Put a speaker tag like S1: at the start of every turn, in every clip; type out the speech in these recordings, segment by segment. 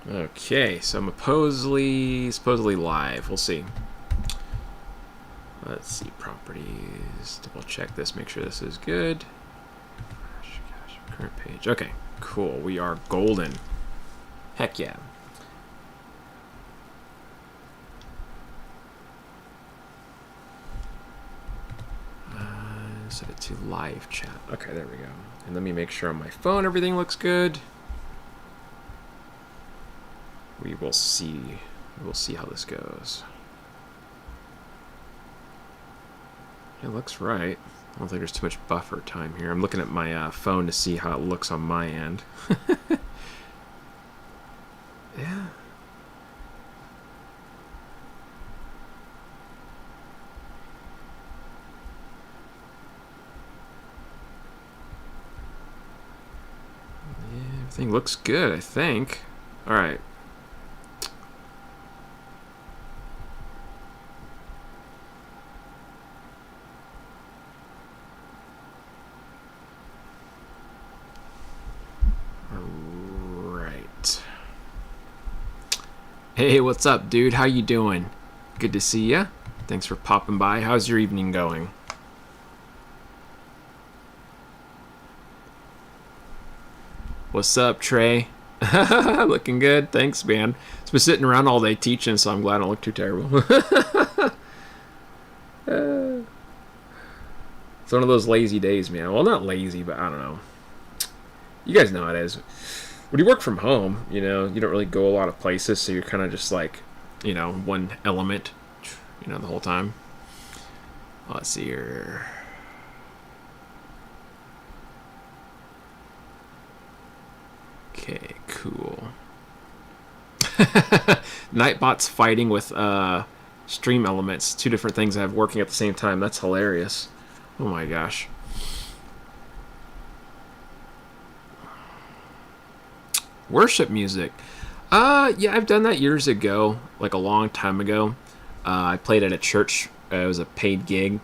S1: Okay, so I'm supposedly live. We'll see. Let's see, properties. Double check this, make sure this is good. Gosh, current page. Okay, cool. We are golden. Heck yeah. Set it to live chat. Okay, there we go. And let me make sure on my phone everything looks good. We will see. We'll see how this goes. It looks right. I don't think there's too much buffer time here. I'm looking at my phone to see how it looks on my end. Yeah. Everything looks good, I think. All right. Hey, what's up, dude? How you doing? Good to see ya. Thanks for popping by. How's your evening going? What's up, Trey? Looking good. Thanks, man. It's been sitting around all day teaching, so I'm glad I don't look too terrible. It's one of those lazy days, man. Well, not lazy, but I don't know. You guys know how it is. When you work from home, you know, you don't really go a lot of places, so you're kind of just like, you know, one element, you know, the whole time. Let's see here. Okay, cool. Nightbot's fighting with stream elements. Two different things I have working at the same time. That's hilarious. Oh my gosh. Worship music. Yeah, I've done that years ago, like a long time ago. I played at a church. It was a paid gig,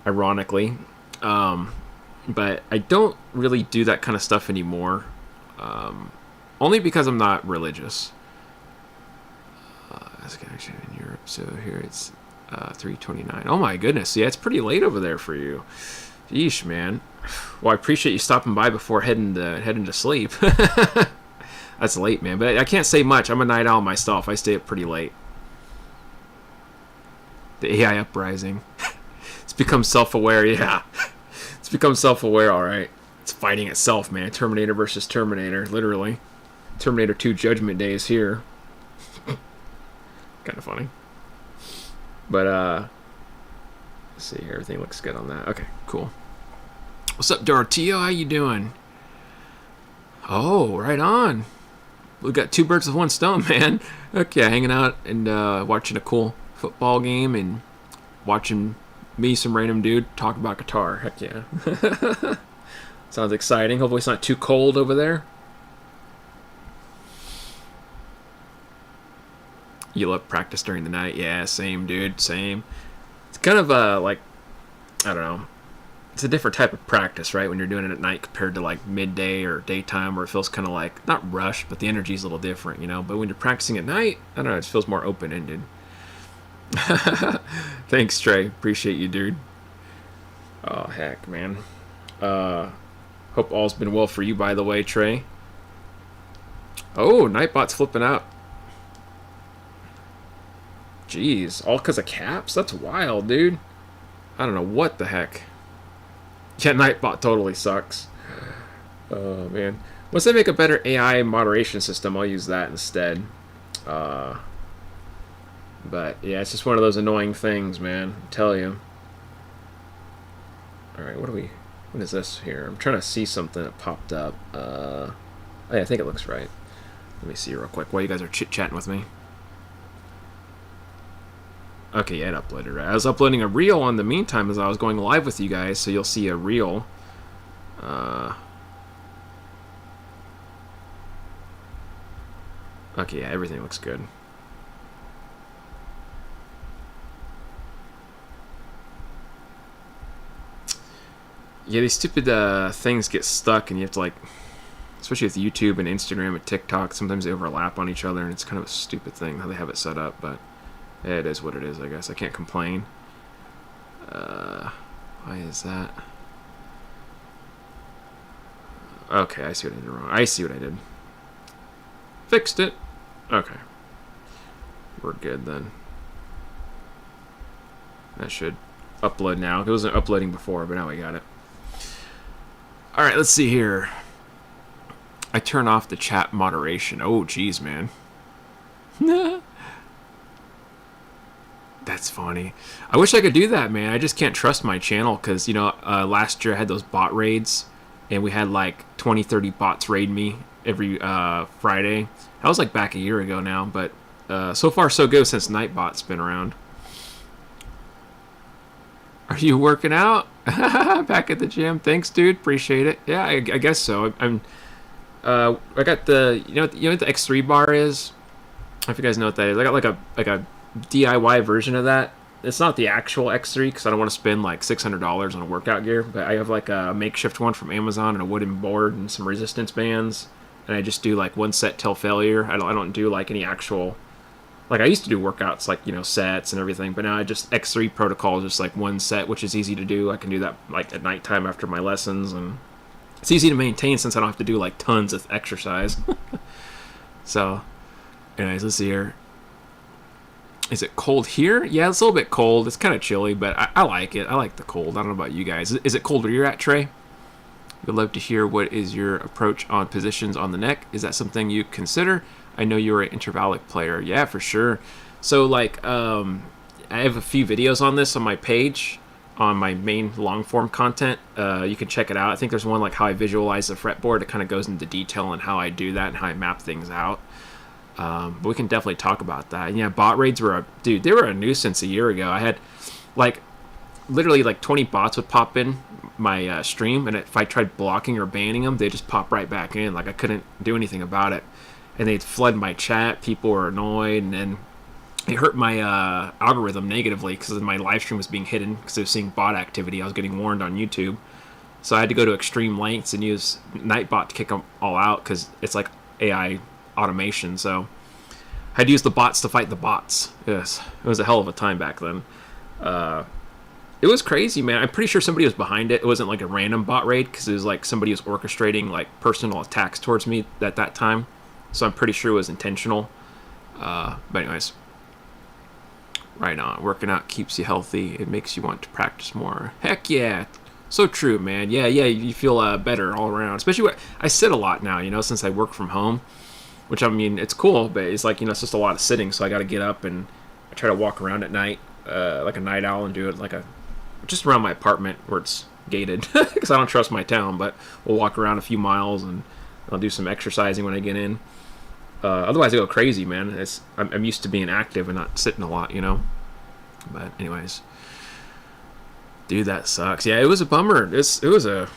S1: ironically. But I don't really do that kind of stuff anymore. Only because I'm not religious. That's actually in Europe, so here it's 3:29. Oh my goodness, yeah, it's pretty late over there for you. Yeesh, man. Well, I appreciate you stopping by before heading to sleep. That's late, man. But I can't say much. I'm a night owl myself. I stay up pretty late. The AI uprising. It's become self-aware, yeah. It's become self-aware, all right. It's fighting itself, man. Terminator versus Terminator, literally. Terminator 2 Judgment Day is here. Kind of funny. But, let's see here. Everything looks good on that. Okay, cool. What's up, Dorotio? How you doing? Oh, right on. We got two birds with one stone, man. Okay, hanging out and watching a cool football game and watching me, some random dude, talk about guitar. Heck yeah. Sounds exciting. Hopefully it's not too cold over there. You love practice during the night? Yeah, same, dude. Same. It's kind of like, I don't know. It's a different type of practice, right? When you're doing it at night compared to like midday or daytime, where it feels kind of like, not rushed, but the energy is a little different, you know? But when you're practicing at night, I don't know, it feels more open-ended. Thanks, Trey. Appreciate you, dude. Oh, heck, man. Hope all's been well for you, by the way, Trey. Oh, Nightbot's flipping out. Jeez, all because of caps? That's wild, dude. I don't know what the heck. Yeah, Nightbot totally sucks. Oh, man. Once they make a better AI moderation system, I'll use that instead. But, yeah, it's just one of those annoying things, man. I tell you. Alright, what is this here? I'm trying to see something that popped up. Oh, yeah, I think it looks right. Let me see real quick while you guys are chit-chatting with me. Okay, yeah, it uploaded right. I was uploading a reel on the meantime as I was going live with you guys, so you'll see a reel. Okay, yeah, everything looks good. Yeah, these stupid things get stuck, and you have to like especially with YouTube and Instagram and TikTok. Sometimes they overlap on each other, and it's kind of a stupid thing how they have it set up. But it is what it is, I guess. I can't complain. Why is that? Okay, I see what I did wrong. I see what I did. Fixed it. Okay. We're good then. That should upload now. It wasn't uploading before, but now we got it. Alright, let's see here. I turn off the chat moderation. Oh, geez, man. That's funny. I wish I could do that, man. I just can't trust my channel because, you know, last year I had those bot raids, and we had like 20, 30 bots raid me every Friday. That was like back a year ago now, but so far so good since Nightbot's been around. Are you working out? Back at the gym. Thanks, dude. Appreciate it. Yeah, I guess so. I got the you know what the X3 bar is? I don't know if you guys know what that is. I got like a DIY version of that. It's not the actual X3 because I don't want to spend like $600 on a workout gear, but I have like a makeshift one from Amazon and a wooden board and some resistance bands, and I just do like one set till failure. I don't do like any actual, like I used to do workouts like, you know, sets and everything, but now I just X3 protocol is just like one set, which is easy to do. I can do that like at nighttime after my lessons, and it's easy to maintain since I don't have to do like tons of exercise. So anyways, let's see here. Is it cold here? Yeah, it's a little bit cold. It's kind of chilly, but I like it. I like the cold. I don't know about you guys. Is it cold where you're at, Trey? We'd love to hear what is your approach on positions on the neck. Is that something you consider? I know you're an intervallic player. Yeah, for sure. So, like, I have a few videos on this on my page, on my main long-form content. You can check it out. I think there's one, like, how I visualize the fretboard. It kind of goes into detail on how I do that and how I map things out. But we can definitely talk about that. And yeah, bot raids were they were a nuisance a year ago. I had like literally like 20 bots would pop in my stream, and if I tried blocking or banning them, they just pop right back in. Like I couldn't do anything about it, and they'd flood my chat. People were annoyed, and then it hurt my algorithm negatively because my live stream was being hidden because I was seeing bot activity. I was getting warned on YouTube, so I had to go to extreme lengths and use Nightbot to kick them all out because it's like AI automation. So I had to use the bots to fight the bots. Yes, it was a hell of a time back then. It was crazy, man. I'm pretty sure somebody was behind it. It wasn't like a random bot raid because it was like somebody was orchestrating like personal attacks towards me at that time. So I'm pretty sure it was intentional. But anyways, right on. Working out keeps you healthy. It makes you want to practice more. Heck yeah. So true, man. Yeah, you feel better all around. Especially when I sit a lot now, you know, since I work from home. Which, I mean, it's cool, but it's like, you know, it's just a lot of sitting, so I got to get up and I try to walk around at night, like a night owl, and do it like just around my apartment where it's gated, because I don't trust my town, but we'll walk around a few miles, and I'll do some exercising when I get in. Otherwise, I go crazy, man. I'm used to being active and not sitting a lot, you know? But anyways. Dude, that sucks. Yeah, it was a bummer. It was a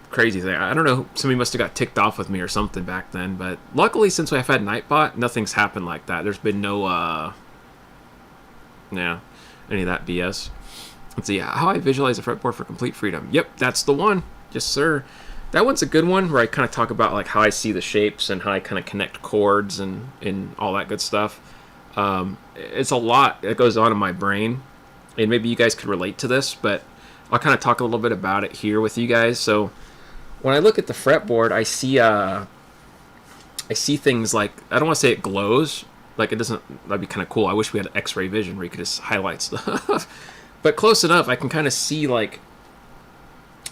S1: crazy thing. I don't know, somebody must have got ticked off with me or something back then, but luckily since I've had Nightbot, nothing's happened like that. There's been no any of that BS. Let's see, how I visualize a fretboard for complete freedom. Yep, that's the one. Yes, sir. That one's a good one where I kind of talk about like how I see the shapes and how I kind of connect chords and all that good stuff. It's a lot that goes on in my brain, and maybe you guys could relate to this, but I'll kind of talk a little bit about it here with you guys. So when I look at the fretboard, I see things like, I don't want to say it glows, like it doesn't, that'd be kind of cool. I wish we had X-ray vision where you could just highlight stuff. But close enough, I can kind of see like,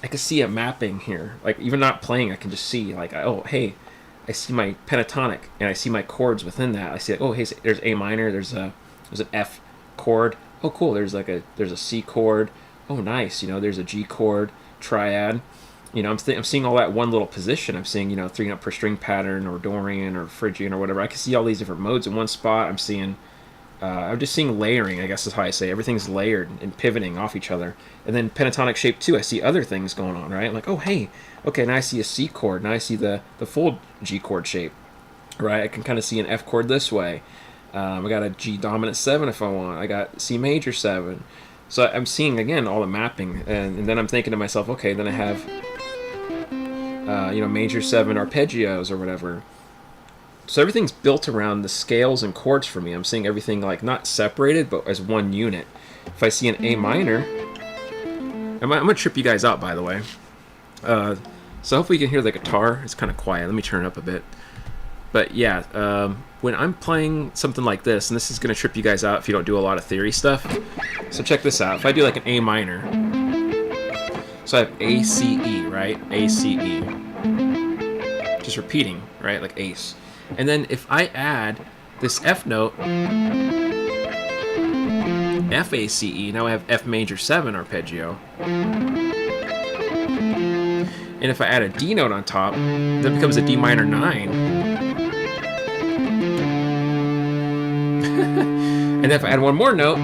S1: I can see a mapping here. Like even not playing, I can just see like, oh, hey, I see my pentatonic and I see my chords within that. I see like, oh, hey, there's A minor, there's an F chord. Oh, cool, there's a C chord. Oh, nice, you know, there's a G chord, triad. You know, I'm seeing all that one little position. I'm seeing, you know, 3-note per string pattern or Dorian or Phrygian or whatever. I can see all these different modes in one spot. I'm just seeing layering, I guess is how I say. Everything's layered and pivoting off each other. And then pentatonic shape too, I see other things going on, right? I'm like, oh, hey, okay, now I see a C chord. Now I see the full G chord shape, right? I can kind of see an F chord this way. I got a G dominant 7 if I want. I got C major 7. So I'm seeing, again, all the mapping. And then I'm thinking to myself, okay, then I have major 7 arpeggios or whatever. So everything's built around the scales and chords for me. I'm seeing everything like not separated, but as one unit. If I see an A minor, I'm going to trip you guys out, by the way. So hopefully you can hear the guitar. It's kind of quiet. Let me turn it up a bit. But yeah, when I'm playing something like this, and this is going to trip you guys out if you don't do a lot of theory stuff. So check this out. If I do like an A minor, so I have A, C, E, right? A, C, E. Just repeating, right? Like ace. And then if I add this F note, F, A, C, E, now I have F major 7 arpeggio. And if I add a D note on top, that becomes a D minor 9. And if I add one more note,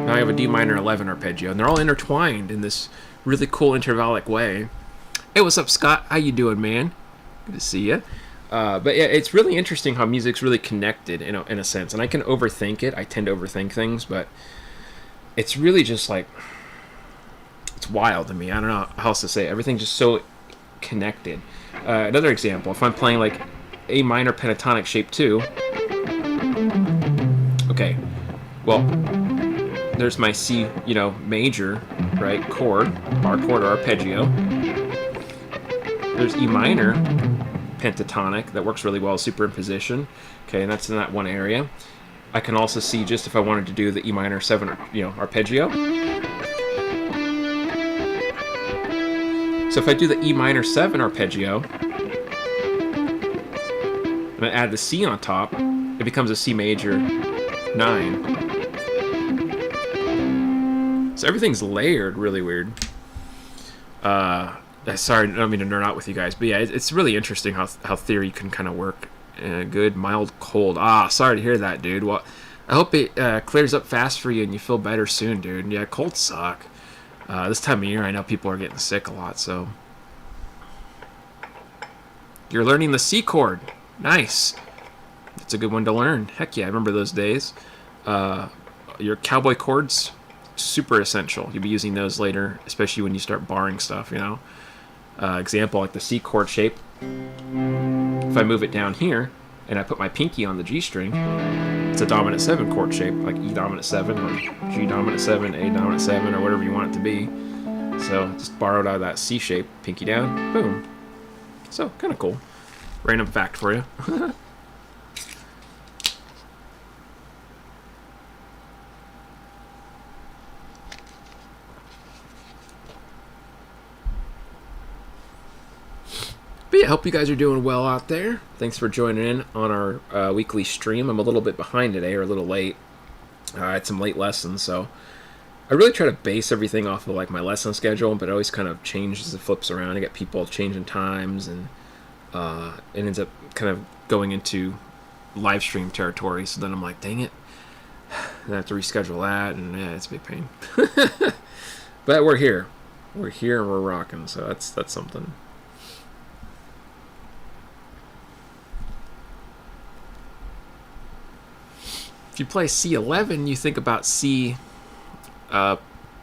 S1: now I have a D minor 11 arpeggio. And they're all intertwined in this really cool intervallic way. Hey, what's up, Scott? How you doing, man? Good to see you. But yeah, it's really interesting how music's really connected in a sense. And I can overthink it. I tend to overthink things, but it's really just like, it's wild to me. I don't know how else to say it. Everything's just so connected. Another example, if I'm playing like A minor pentatonic shape 2. Okay, well, there's my C, major, right, chord, bar chord or arpeggio. There's E minor pentatonic that works really well, superimposition. Okay, and that's in that one area. I can also see just if I wanted to do the E minor 7, arpeggio. So if I do the E minor 7 arpeggio, and I add the C on top, it becomes a C major 9. So everything's layered really weird. Sorry, I don't mean to nerd out with you guys, but yeah, it's really interesting how theory can kind of work. Good, mild, cold. Sorry to hear that, dude. Well, I hope it clears up fast for you and you feel better soon, dude. Yeah, colds suck. This time of year, I know people are getting sick a lot, so. You're learning the C chord. Nice. It's a good one to learn. Heck yeah, I remember those days. Your cowboy chords, super essential. You'll be using those later, especially when you start barring stuff, Example, like the C chord shape. If I move it down here, and I put my pinky on the G string, it's a dominant 7 chord shape, like E dominant 7, or G dominant 7, A dominant 7, or whatever you want it to be. So just borrowed out of that C shape, pinky down, boom. So, kind of cool. Random fact for you. But yeah, I hope you guys are doing well out there. Thanks for joining in on our weekly stream. I'm a little bit behind today, or a little late. I had some late lessons, so I really try to base everything off of like my lesson schedule, but it always kind of changes and flips around. I get people changing times, and it ends up kind of going into live stream territory. So then I'm like, dang it, I have to reschedule that, and yeah, it's a big pain. But we're here, and we're rocking. So that's something. If you play C11, you think about C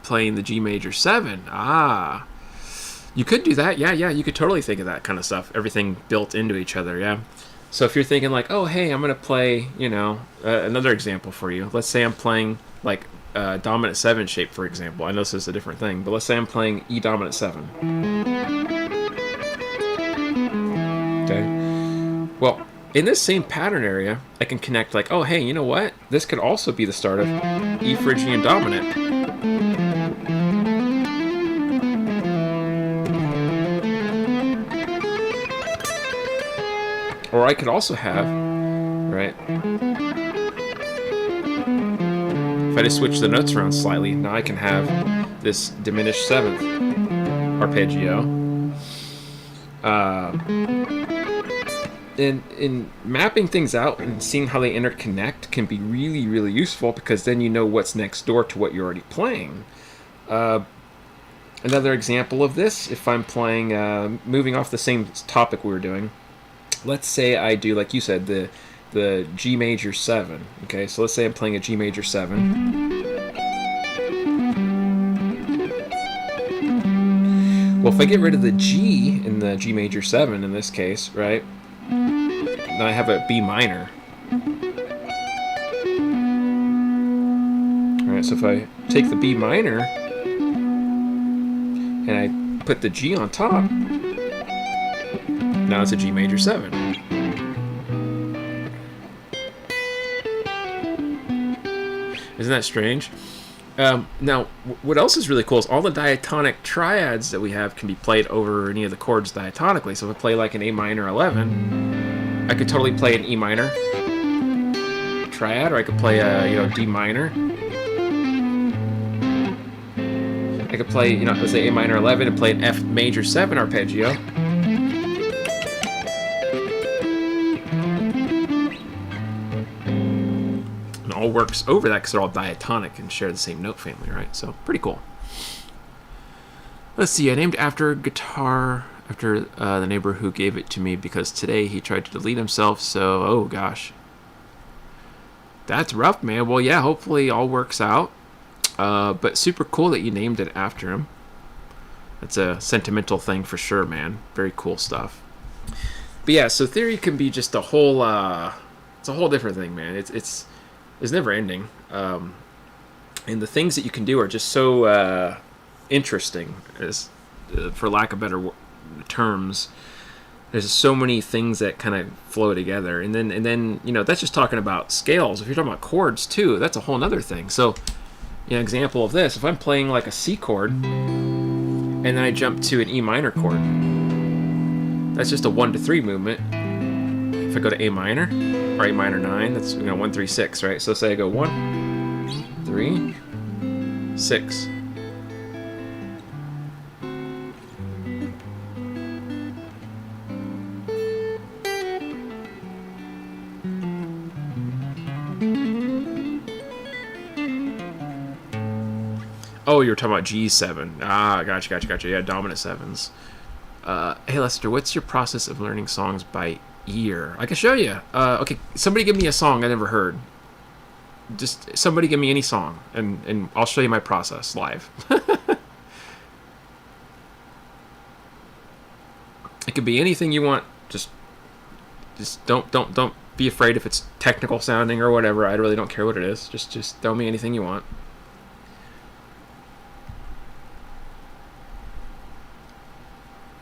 S1: playing the G major 7. You could do that. Yeah, you could totally think of that kind of stuff. Everything built into each other, yeah. So if you're thinking like, oh, hey, I'm going to play, another example for you. Let's say I'm playing like dominant 7 shape, for example. I know this is a different thing, but let's say I'm playing E dominant 7. Okay. Well, in this same pattern area, I can connect like, oh, hey, you know what? This could also be the start of E Phrygian dominant. Or I could also have, right? If I just switch the notes around slightly, now I can have this diminished 7th arpeggio. In mapping things out and seeing how they interconnect can be really, really useful, because then you know what's next door to what you're already playing. Another example of this, if I'm playing, moving off the same topic we were doing, let's say I do, like you said, the G major 7. Okay, so let's say I'm playing a G major 7. Well, if I get rid of the G in the G major 7 in this case, right, then I have a B minor. Alright, so if I take the B minor and I put the G on top, now it's a G major 7. Isn't that strange? Now, what else is really cool is all the diatonic triads that we have can be played over any of the chords diatonically. So if I play like an A minor 11, I could totally play an E minor triad, or I could play a D minor. I could play, let's say A minor 11 and play an F major 7 arpeggio. All works over that because they're all diatonic and share the same note family, right? So pretty cool. Let's see. I named after guitar after the neighbor who gave it to me because today he tried to delete himself. So, oh gosh, that's rough, man. Well, yeah. Hopefully, all works out. But super cool that you named it after him. That's a sentimental thing for sure, man. Very cool stuff. But yeah, so theory can be just a whole. It's a whole different thing, man. It's never ending, and the things that you can do are just so interesting, for lack of better terms. There's so many things that kind of flow together, and then that's just talking about scales. If you're talking about chords too, that's a whole other thing. So, example of this: if I'm playing like a C chord, and then I jump to an E minor chord, that's just a 1-3 movement. If I go to A minor or A minor 9, that's 1 3 6, right? So say I go 1 3 6. Oh, you're talking about G7. Ah, gotcha. Yeah, dominant 7s. Hey Lester, what's your process of learning songs by ear? I can show you. Okay, somebody give me a song I never heard. Just somebody give me any song, and I'll show you my process live. It could be anything you want. Just don't be afraid if it's technical sounding or whatever. I really don't care what it is. Just tell me anything you want.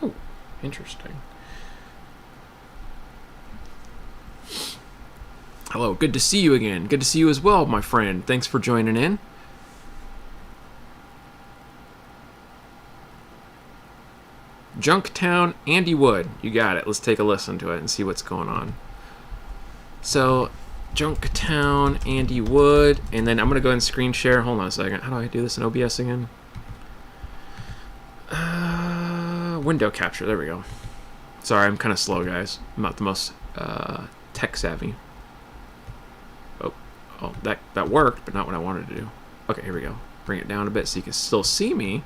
S1: Oh, interesting. Hello, good to see you again. Good to see you as well, my friend. Thanks for joining in. Junktown, Andy Wood. You got it. Let's take a listen to it and see what's going on. So, Junktown, Andy Wood. And then I'm going to go ahead and screen share. Hold on a second. How do I do this in OBS again? Window capture. There we go. Sorry, I'm kind of slow, guys. I'm not the most tech savvy. Oh, that worked, but not what I wanted to do. Okay, here we go. Bring it down a bit so you can still see me.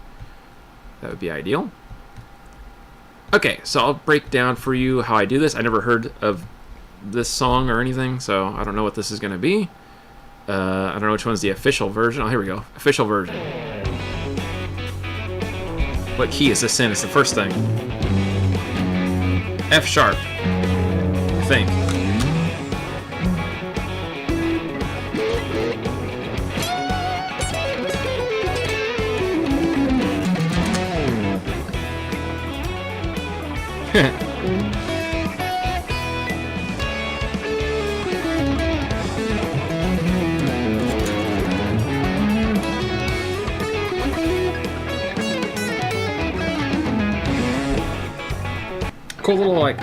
S1: That would be ideal. Okay, so I'll break down for you how I do this. I never heard of this song or anything, so I don't know what this is going to be. I don't know which one's the official version. Oh, here we go. Official version. What key is this in? It's the first thing. F sharp, I think. Cool little, like,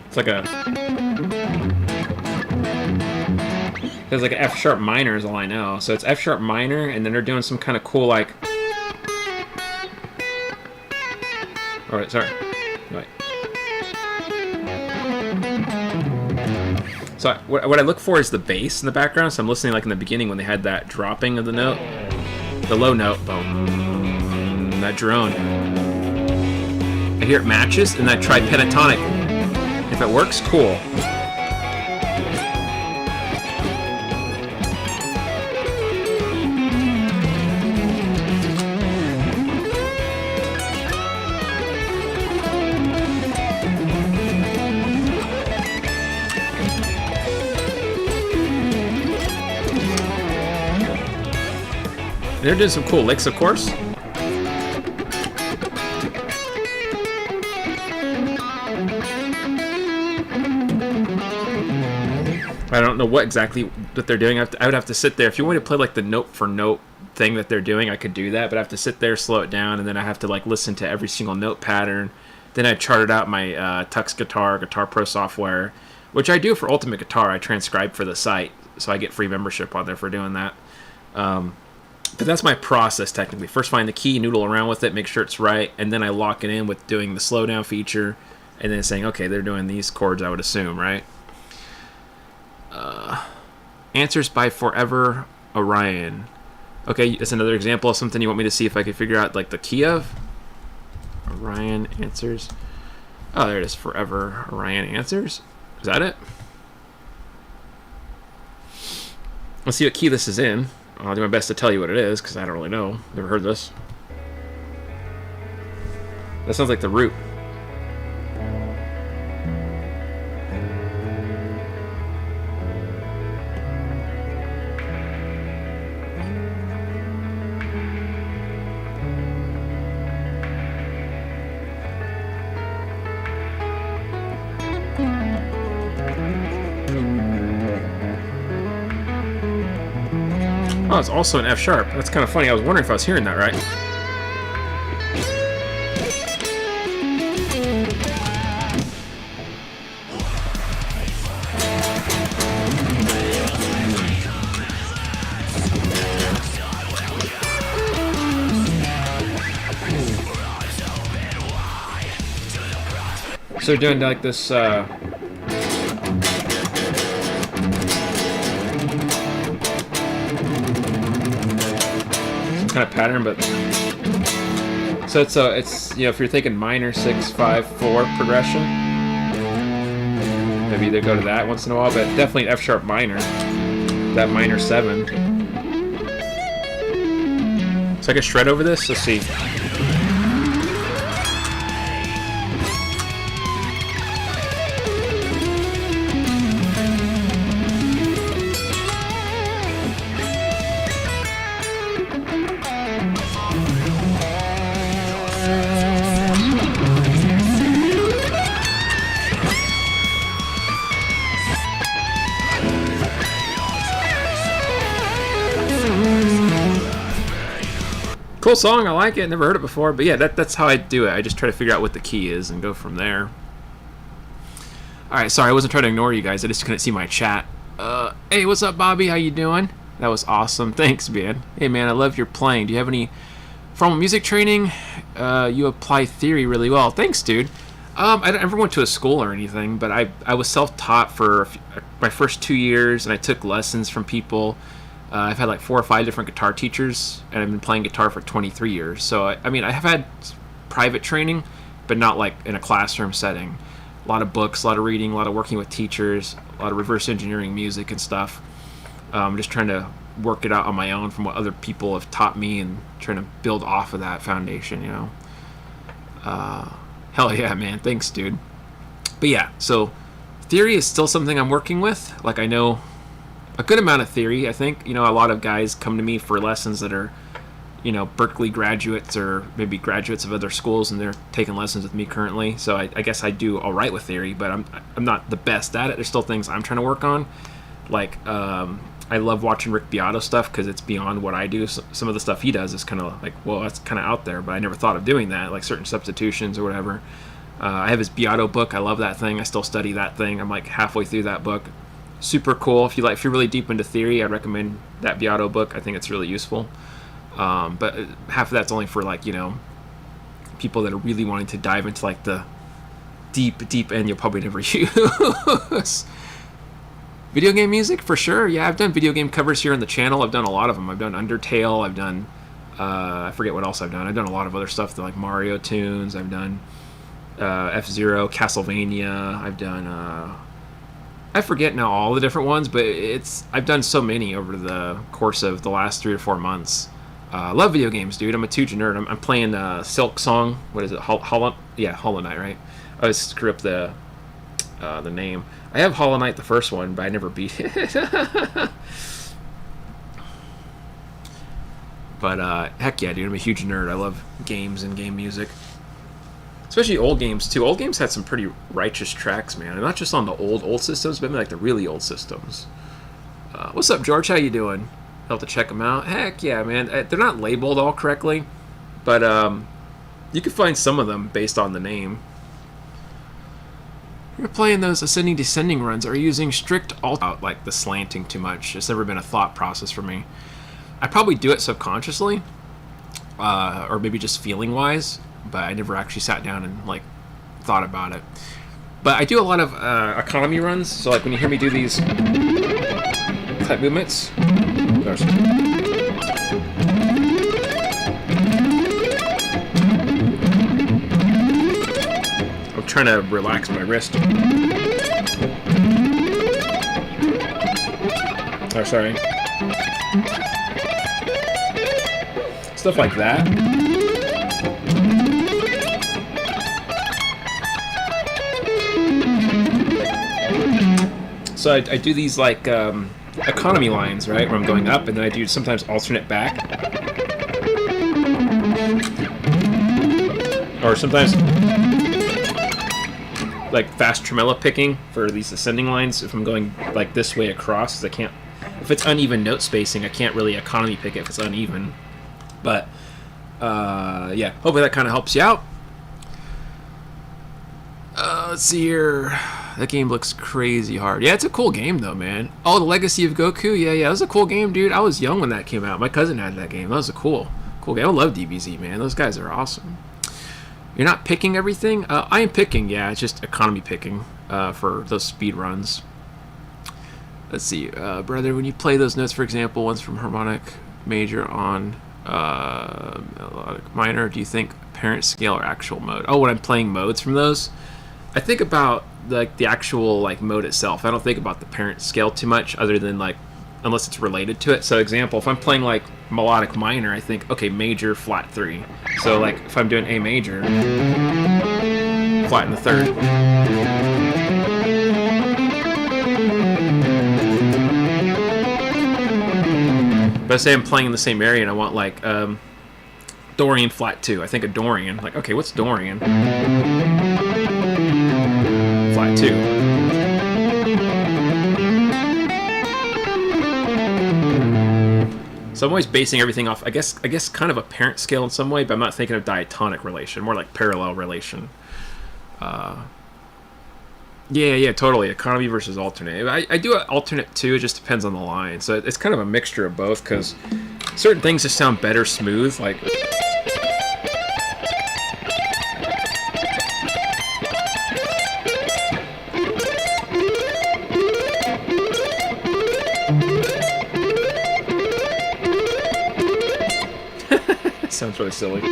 S1: it's like a, there's like an F sharp minor is all I know. So it's F sharp minor, and then they're doing some kind of cool, like, all right, sorry. Wait. So what I look for is the bass in the background. So I'm listening like in the beginning when they had that dropping of the note, the low note, boom, that drone. I hear it matches, and I try pentatonic. If it works, cool. And they're doing some cool licks, of course. I don't know what exactly that they're doing. I would have to sit there. If you want me to play like the note for note thing that they're doing, I could do that, but I have to sit there, slow it down, and then I have to like listen to every single note pattern. Then I charted out my Tux Guitar Pro software, which I do for Ultimate Guitar. I transcribe for the site, so I get free membership on there for doing that. But that's my process technically. First find the key, noodle around with it, make sure it's right, and then I lock it in with doing the slowdown feature, and then saying, okay, they're doing these chords, I would assume, right? Answers by Forever Orion. Okay, that's another example of something you want me to see if I can figure out like the key of. Orion Answers. Oh, there it is. Forever Orion Answers. Is that it? Let's see what key this is in. I'll do my best to tell you what it is because I don't really know. Never heard this. That sounds like the root. Oh, it's also an F sharp. That's kind of funny. I was wondering if I was hearing that right. So they're doing like this kind of pattern, but so it's you know, if you're thinking minor 6 5 4 progression, maybe either go to that once in a while, but definitely an F sharp minor, that minor 7. So I can shred over this. Let's see. Cool song, I like it. Never heard it before, but yeah, that's how I do it. I just try to figure out what the key is and go from there. All right, sorry, I wasn't trying to ignore you guys. I just couldn't see my chat. Hey, what's up, Bobby? How you doing? That was awesome. Thanks, man. Hey, man, I love your playing. Do you have any formal music training? You apply theory really well. Thanks, dude. I never went to a school or anything, but I was self-taught for my first 2 years, and I took lessons from people. I've had like 4 or 5 different guitar teachers, and I've been playing guitar for 23 years. So, I mean, I have had private training, but not like in a classroom setting. A lot of books, a lot of reading, a lot of working with teachers, a lot of reverse engineering music and stuff. Just trying to work it out on my own from what other people have taught me and trying to build off of that foundation, you know. Hell yeah, man. Thanks, dude. But yeah, so theory is still something I'm working with. Like, I know a good amount of theory, I think. You know, a lot of guys come to me for lessons that are, you know, Berkeley graduates or maybe graduates of other schools, and they're taking lessons with me currently. So I guess I do all right with theory, but I'm not the best at it. There's still things I'm trying to work on. Like, I love watching Rick Beato stuff because it's beyond what I do. So some of the stuff he does is kind of like, well, that's kind of out there, but I never thought of doing that, like certain substitutions or whatever. I have his Beato book. I love that thing. I still study that thing. I'm like halfway through that book. Super cool. If you're really deep into theory, I'd recommend that Beato book. I think it's really useful. But half of that's only for, like, you know, people that are really wanting to dive into like the deep end you'll probably never use. Video game music for sure. Yeah, I've done video game covers here on the channel. I've done a lot of them. I've done Undertale. I've done I forget what else I've done. I've done a lot of other stuff, like Mario tunes. I've done F-Zero, Castlevania. I've done I forget now all the different ones, but I've done so many over the course of the last 3 or 4 months. I love video games, dude. I'm a huge nerd. I'm playing Silk Song. What is it? Hollow Knight, right? I always screw up the name. I have Hollow Knight, the first one, but I never beat it. But heck yeah, dude, I'm a huge nerd. I love games and game music. Especially old games, too. Old games had some pretty righteous tracks, man. And not just on the old systems, but like the really old systems. What's up, George? How you doing? I'll have to check them out. Heck yeah, man. They're not labeled all correctly, but you can find some of them based on the name. You're playing those ascending descending runs. Are you using strict alt out, like the slanting too much? It's never been a thought process for me. I probably do it subconsciously, or maybe just feeling wise, but I never actually sat down and like thought about it. But I do a lot of economy runs, so like when you hear me do these type movements, I'm trying to relax my wrist. Oh, sorry. Stuff like that. So I do these like economy lines, right, where I'm going up, and then I do sometimes alternate back. Or sometimes like fast tremolo picking for these ascending lines if I'm going like this way across, because I can't, if it's uneven note spacing, I can't really economy pick it if it's uneven. But yeah, hopefully that kind of helps you out. Let's see here. That game looks crazy hard. Yeah, it's a cool game though, man. Oh, the Legacy of Goku. Yeah, that was a cool game, dude. I was young when that came out. My cousin had that game. That was a cool game. I love DBZ, man. Those guys are awesome. You're not picking everything? I am picking, yeah. It's just economy picking for those speed runs. Let's see, brother, when you play those notes, for example, one's from harmonic major on melodic minor, do you think parent scale or actual mode? Oh, when I'm playing modes from those, I think about like the actual like mode itself. I don't think about the parent scale too much, other than like unless it's related to it. So example, if I'm playing like melodic minor, I think, okay, major flat 3. So like if I'm doing A major, flat in the 3rd. But say I'm playing in the same area and I want like Dorian flat 2. I think of Dorian, like, okay, what's Dorian? Flat 2. So I'm always basing everything off, I guess kind of a parent scale in some way, but I'm not thinking of diatonic relation, more like parallel relation. Yeah, totally. Economy versus alternate. I do an alternate too. It just depends on the line. So it's kind of a mixture of both, because certain things just sound better smooth. Like sounds really silly.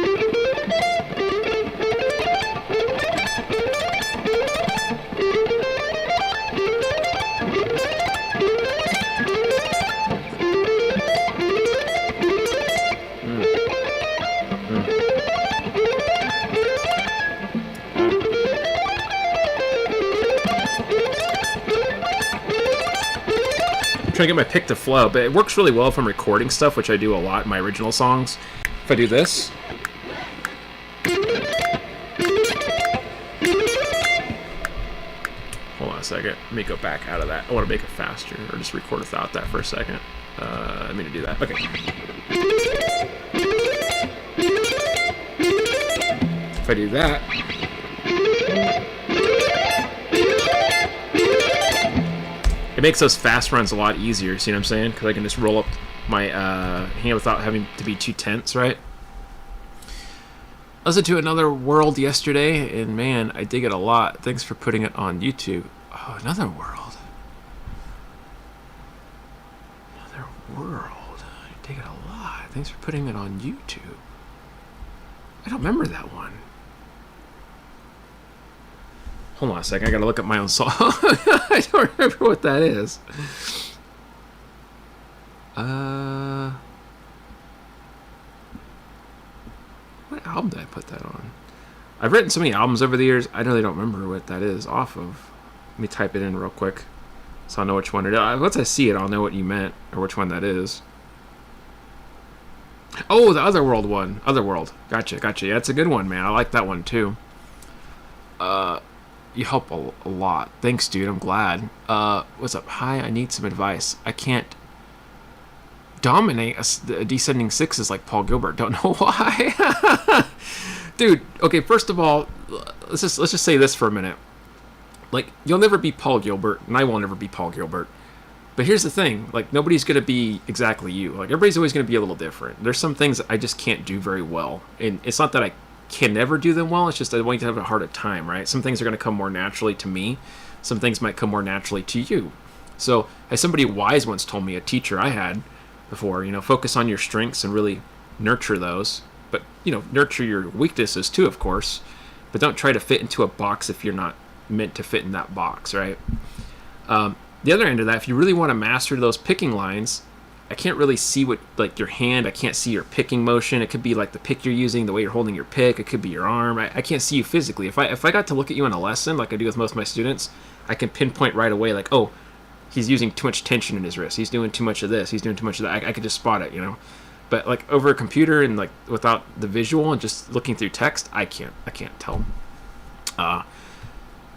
S1: I'm trying to get my pick to flow, but it works really well if I'm recording stuff, which I do a lot in my original songs. If I do this, hold on a second, let me go back out of that. I want to make it faster, or just record without that for a second. I mean to do that. Okay. If I do that, it makes those fast runs a lot easier. See what I'm saying? Because I can just roll up my hand without having to be too tense, right? I listened to Another World yesterday, and man, I dig it a lot. Thanks for putting it on YouTube. Oh, Another World. Another World. I dig it a lot. Thanks for putting it on YouTube. I don't remember that one. Hold on a second. I gotta look up my own song. I don't remember what that is. What album did I put that on? I've written so many albums over the years, I really don't remember what that is off of. Let me type it in real quick so I'll know which one it is. Once I see it, I'll know what you meant or which one that is. Oh, the Otherworld one. Otherworld. Gotcha, gotcha. Yeah, that's a good one, man. I like that one too. You help a lot. Thanks, dude. I'm glad. What's up? Hi, I need some advice. I can't dominate a descending sixes like Paul Gilbert. Don't know why. Dude, okay, first of all, let's just say this for a minute. Like, you'll never be Paul Gilbert, and I will never be Paul Gilbert. But here's the thing, like, nobody's going to be exactly you. Like, everybody's always going to be a little different. There's some things that I just can't do very well. And it's not that I can never do them well, it's just that I want you to have a harder time, right? Some things are going to come more naturally to me. Some things might come more naturally to you. So, as somebody wise once told me, a teacher I had before, focus on your strengths and really nurture those. But, nurture your weaknesses too, of course. But don't try to fit into a box if you're not meant to fit in that box, right? The other end of that, if you really want to master those picking lines, I can't really see what, like, your hand, I can't see your picking motion. It could be like the pick you're using, the way you're holding your pick. It could be your arm. I can't see you physically. If I got to look at you in a lesson, like I do with most of my students, I can pinpoint right away, like, oh, he's using too much tension in his wrist. He's doing too much of this. He's doing too much of that. I could just spot it, But like over a computer and like without the visual and just looking through text, I can't tell.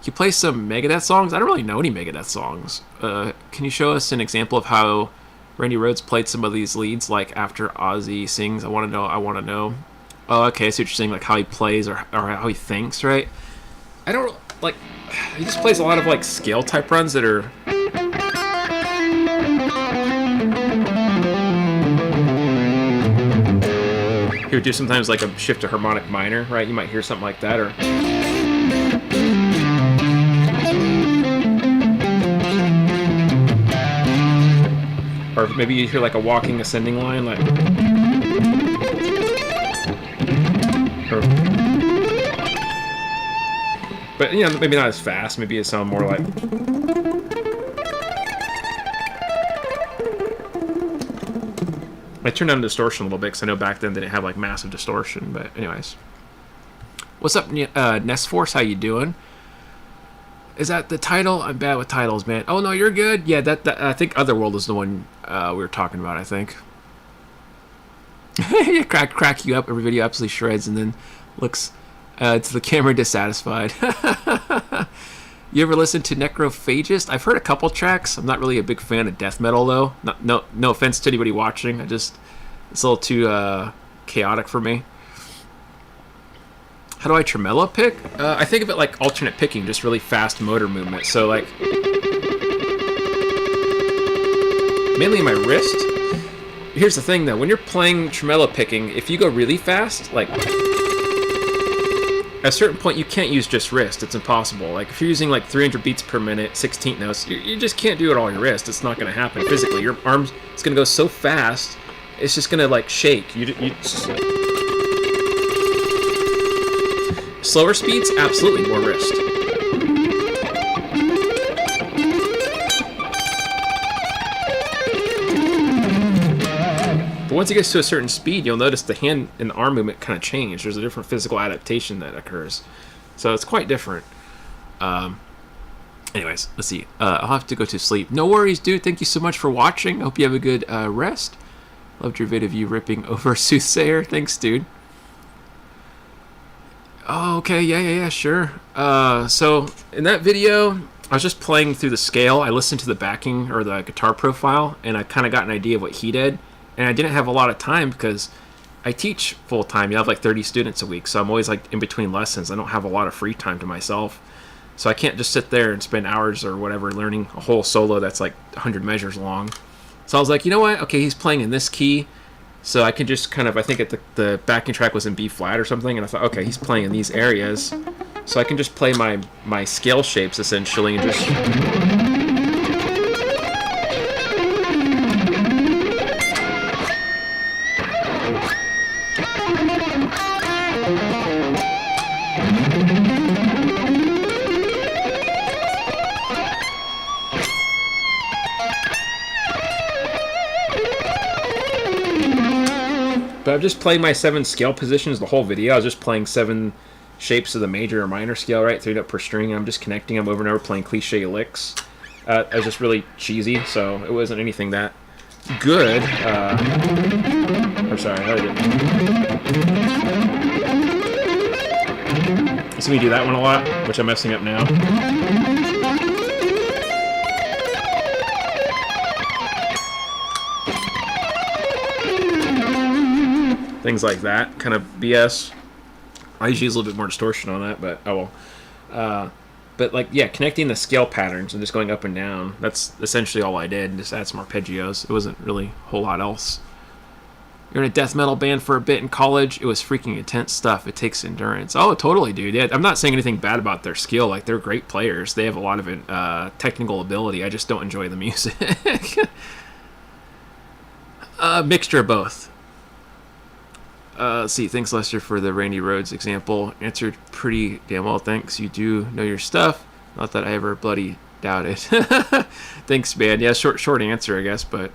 S1: You play some Megadeth songs? I don't really know any Megadeth songs. Can you show us an example of how Randy Rhoads played some of these leads, like after Ozzy sings, I want to know. Oh, okay, so you're saying like how he plays or how he thinks, right? I don't, like, he just plays a lot of like scale type runs that are... He would do sometimes like a shift to harmonic minor, right? You might hear something like that, or... Or maybe you hear like a walking ascending line, like... Or... But, maybe not as fast. Maybe it sounds more like... I turned down the distortion a little bit because I know back then they didn't have like massive distortion. But anyways. What's up, Nest Force? How you doing? Is that the title? I'm bad with titles, man. Oh, no, you're good. Yeah, that I think Otherworld is the one we were talking about, I think. Yeah, crack you up. Every video absolutely shreds and then looks to the camera dissatisfied. You ever listen to Necrophagist? I've heard a couple tracks. I'm not really a big fan of death metal, though. No offense to anybody watching. It's a little too chaotic for me. How do I tremolo pick? I think of it like alternate picking, just really fast motor movement. So like, mainly my wrist. Here's the thing though, when you're playing tremolo picking, if you go really fast, like, at a certain point you can't use just wrist, it's impossible. Like if you're using like 300 beats per minute, 16th notes, you just can't do it all on your wrist. It's not gonna happen physically. Your arms, it's gonna go so fast, it's just gonna like shake. Slower speeds, absolutely more wrist. But once it gets to a certain speed, you'll notice the hand and the arm movement kind of change. There's a different physical adaptation that occurs. So it's quite different. Anyways, let's see. I'll have to go to sleep. No worries, dude. Thank you so much for watching. I hope you have a good rest. Loved your vid of you ripping over Soothsayer. Thanks, dude. Oh, okay, yeah, sure. So, in that video, I was just playing through the scale. I listened to the backing, or the guitar profile, and I kind of got an idea of what he did. And I didn't have a lot of time because I teach full-time. You have like 30 students a week, so I'm always like in between lessons. I don't have a lot of free time to myself. So I can't just sit there and spend hours or whatever learning a whole solo that's like 100 measures long. So I was like, you know what? Okay, he's playing in this key. So I can just kind of, I think the backing track was in B flat or something, and I thought, okay, he's playing in these areas. So I can just play my scale shapes essentially and just... But I'm just playing my 7 scale positions the whole video. I was just playing 7 shapes of the major or minor scale, right? 3 note per string. I'm just connecting them over and over, playing cliche licks. It was just really cheesy, so it wasn't anything that good. I sorry. I didn't. So we do that one a lot, which I'm messing up now. Things like that, kind of BS. I usually use a little bit more distortion on that, but oh well. But like, yeah, connecting the scale patterns and just going up and down, that's essentially all I did. Just add some arpeggios. It wasn't really a whole lot else. You're in a death metal band for a bit in college. It was freaking intense stuff. It takes endurance. Oh, totally, dude. Yeah, I'm not saying anything bad about their skill. Like, they're great players. They have a lot of technical ability. I just don't enjoy the music. Mixture of both. Let's see. Thanks, Lester, for the Randy Rhoads example. Answered pretty damn well, thanks. You do know your stuff. Not that I ever bloody doubt it. Thanks, man. Yeah, short answer, I guess, but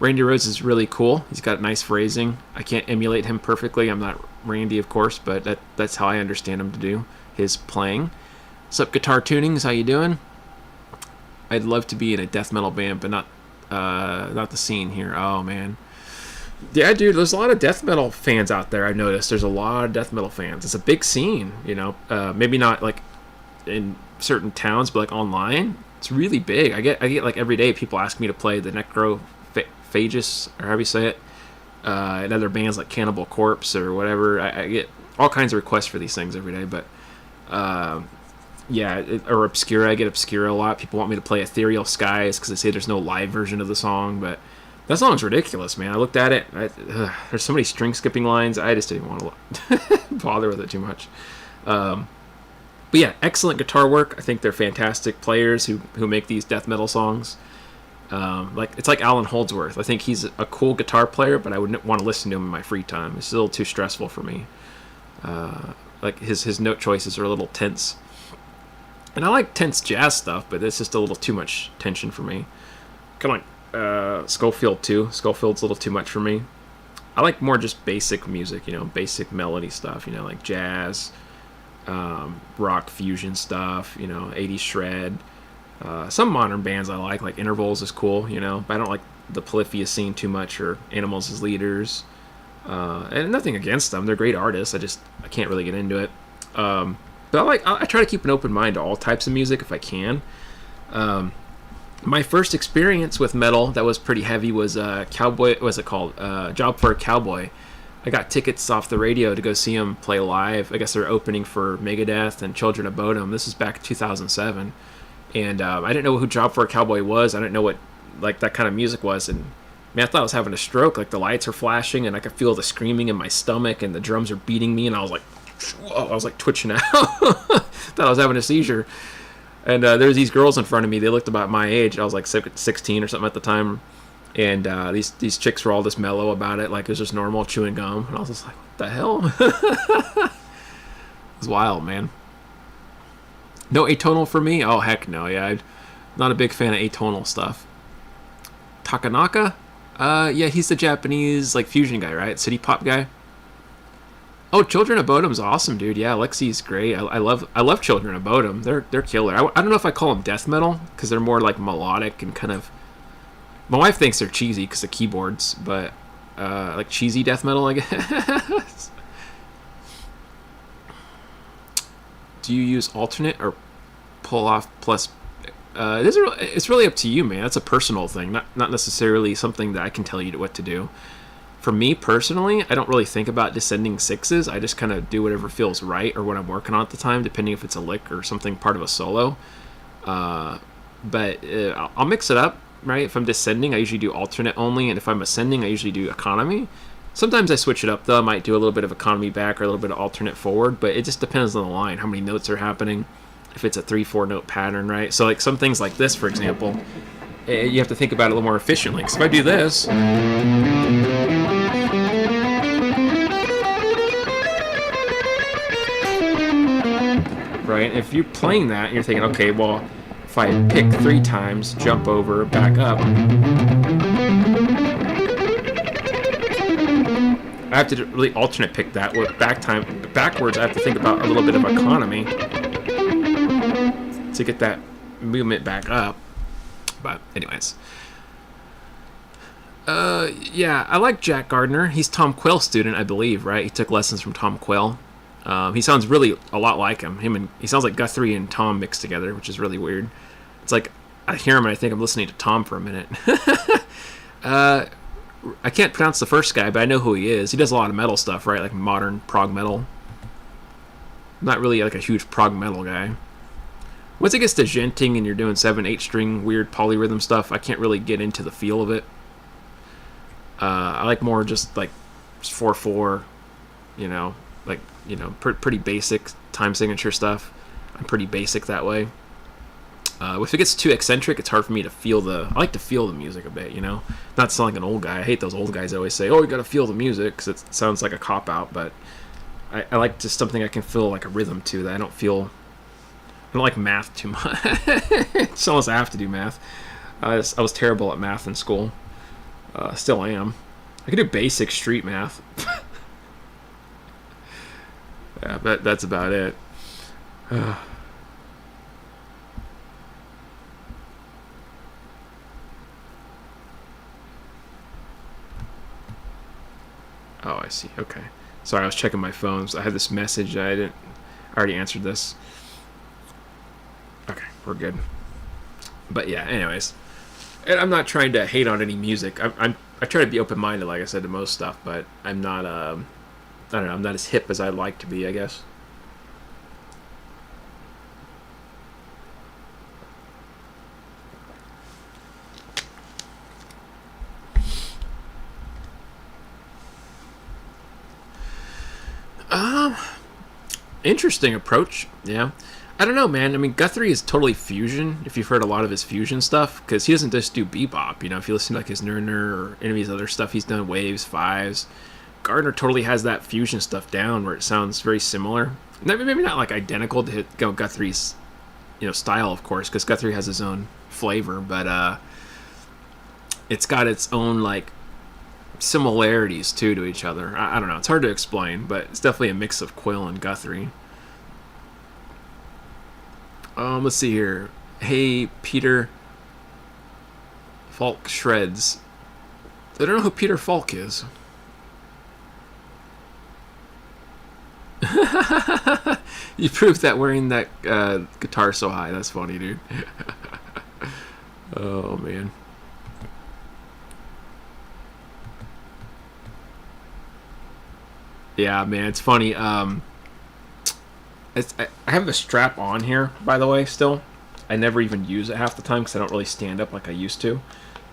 S1: Randy Rhoads is really cool. He's got nice phrasing. I can't emulate him perfectly. I'm not Randy, of course, but that's how I understand him to do his playing. What's up, Guitar Tunings? How you doing? I'd love to be in a death metal band, but not the scene here. Oh, man. Yeah, dude, there's a lot of death metal fans out there. I've noticed there's a lot of death metal fans. It's a big scene, you know. Maybe not like in certain towns, but like online, it's really big. I get like every day people ask me to play the Necrophagus, or however you say it, and other bands like Cannibal Corpse or whatever. I get all kinds of requests for these things every day, but yeah, or Obscura. I get Obscura a lot. People want me to play Ethereal Skies because they say there's no live version of the song, but that song's ridiculous, man. I looked at it. There's so many string skipping lines. I just didn't want to bother with it too much. But yeah, excellent guitar work. I think they're fantastic players who make these death metal songs. It's like Alan Holdsworth. I think he's a cool guitar player, but I wouldn't want to listen to him in my free time. It's a little too stressful for me. Like his note choices are a little tense. And I like tense jazz stuff, but it's just a little too much tension for me. Come on. Schofield too. Schofield's a little too much for me. I like more just basic music, you know, basic melody stuff, you know, like jazz, rock fusion stuff, you know, 80s shred. Some modern bands I like Intervals is cool, you know, but I don't like the Polyphia scene too much, or Animals as Leaders. And nothing against them. They're great artists. I can't really get into it. But I try to keep an open mind to all types of music if I can. My first experience with metal that was pretty heavy was Cowboy. What's it called? Job for a Cowboy. I got tickets off the radio to go see them play live. I guess they're opening for Megadeth and Children of Bodom. This is back in 2007, and I didn't know who Job for a Cowboy was. I didn't know what like that kind of music was, and man, I thought I was having a stroke. Like the lights are flashing, and I could feel the screaming in my stomach, and the drums are beating me, and I was like, whoa, I was like twitching out. Thought I was having a seizure. And there was these girls in front of me. They looked about my age. I was like 16 or something at the time. And these chicks were all just mellow about it, like it was just normal chewing gum. And I was just like, what the hell? It was wild, man. No atonal for me? Oh, heck no. Yeah, I'm not a big fan of atonal stuff. Takanaka? Yeah, he's the Japanese like fusion guy, right? City pop guy. Oh, Children of Bodom's awesome, dude. Yeah, Lexi's great. I love Children of Bodom. They're killer. I don't know if I call them death metal because they're more like melodic and kind of. My wife thinks they're cheesy because of keyboards, but like cheesy death metal, I guess. Do you use alternate or pull off plus? It's really up to you, man. That's a personal thing, not necessarily something that I can tell you what to do. For me personally, I don't really think about descending sixes. I just kind of do whatever feels right or what I'm working on at the time, depending if it's a lick or something part of a solo. But I'll mix it up, right? If I'm descending, I usually do alternate only, and if I'm ascending, I usually do economy. Sometimes I switch it up, though. I might do a little bit of economy back or a little bit of alternate forward, but it just depends on the line, how many notes are happening, if it's a 3-4 note pattern, right? So like some things like this, for example, you have to think about it a little more efficiently. Because if I do this... right? If you're playing that, and you're thinking, okay, well, if I pick 3 times, jump over, back up, I have to really alternate pick that. With backwards, I have to think about a little bit of economy to get that movement back up. But anyways, Yeah, I like Jack Gardner. He's Tom Quayle's student, I believe, right? He took lessons from Tom Quayle. He sounds really a lot like him. He sounds like Guthrie and Tom mixed together, which is really weird. It's like I hear him and I think I'm listening to Tom for a minute. I can't pronounce the first guy, but I know who he is. He does a lot of metal stuff, right? Like modern prog metal. I'm not really like a huge prog metal guy. Once it gets to djenting and you're doing 7/8 string weird polyrhythm stuff, I can't really get into the feel of it. I like more just like 4/4, you know, like pretty basic time signature stuff. I'm pretty basic that way. If it gets too eccentric, it's hard for me to feel the. I like to feel the music a bit, you know. Not to sound like an old guy. I hate those old guys that always say, "Oh, you got to feel the music," because it sounds like a cop out. But I like just something I can feel like a rhythm to. That I don't like math too much. It's almost I have to do math. I was terrible at math in school. Still am. I can do basic street math. Yeah, but that's about it. Oh, I see. Okay. Sorry, I was checking my phone. So I had this message. I already answered this. Okay, we're good. But yeah, anyways. And I'm not trying to hate on any music. I try to be open-minded, like I said, to most stuff, but I'm not, I don't know, I'm not as hip as I'd like to be, I guess. Interesting approach, yeah. I don't know, man. I mean, Guthrie is totally fusion, if you've heard a lot of his fusion stuff, because he doesn't just do bebop, you know, if you listen to like his Ner or any of his other stuff, he's done waves, fives. Gardner totally has that fusion stuff down where it sounds very similar. Maybe not like identical to Guthrie's, style, of course, because Guthrie has his own flavor, but it's got its own like similarities too to each other. I don't know. It's hard to explain, but it's definitely a mix of Quayle and Guthrie. Let's see here. Hey, Peter Falk Shreds. I don't know who Peter Falk is. You proved that wearing that guitar so high. That's funny, dude. Oh, man. Yeah, man, it's funny. I have the strap on here, by the way, still. I never even use it half the time because I don't really stand up like I used to.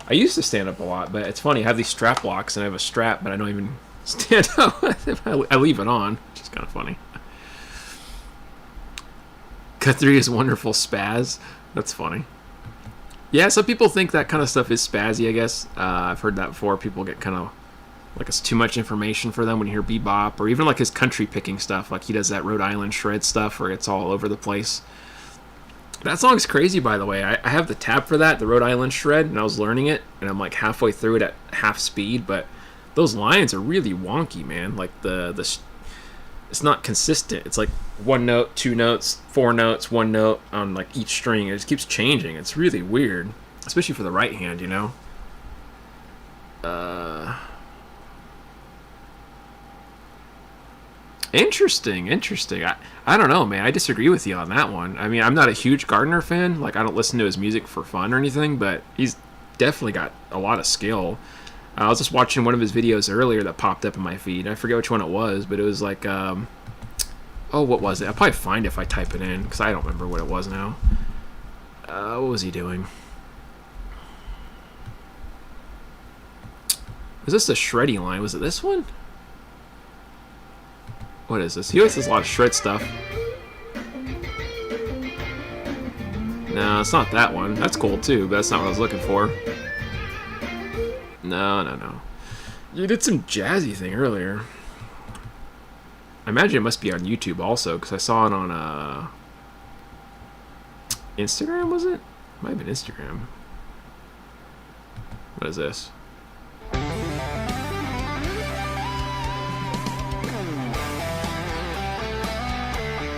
S1: I used to stand up a lot, but it's funny. I have these strap locks and I have a strap, but I don't even stand up. I leave it on, which is kind of funny. Guthrie is wonderful spaz. That's funny. Yeah, some people think that kind of stuff is spazzy, I guess. I've heard that before. People get kind of like it's too much information for them when you hear bebop, or even like his country picking stuff. Like he does that Rhode Island shred stuff where it's all over the place. That song's crazy, by the way. I have the tab for that, the Rhode Island shred, and I was learning it, and I'm like halfway through it at half speed, but those lines are really wonky, man. Like it's not consistent. It's like one note, two notes, four notes, one note on like each string. It just keeps changing. It's really weird, especially for the right hand, you know. Interesting. I don't know, man. I disagree with you on that one. I mean, I'm not a huge Gardner fan. Like, I don't listen to his music for fun or anything, but he's definitely got a lot of skill. I was just watching one of his videos earlier that popped up in my feed. I forget which one it was, but it was like, what was it? I'll probably find it if I type it in, because I don't remember what it was now. What was he doing? Was this the shreddy line? Was it this one? What is this? He always does a lot of shred stuff. No, it's not that one. That's cool too, but that's not what I was looking for. No. You did some jazzy thing earlier. I imagine it must be on YouTube also, because I saw it on Instagram, was it? Might have been Instagram. What is this?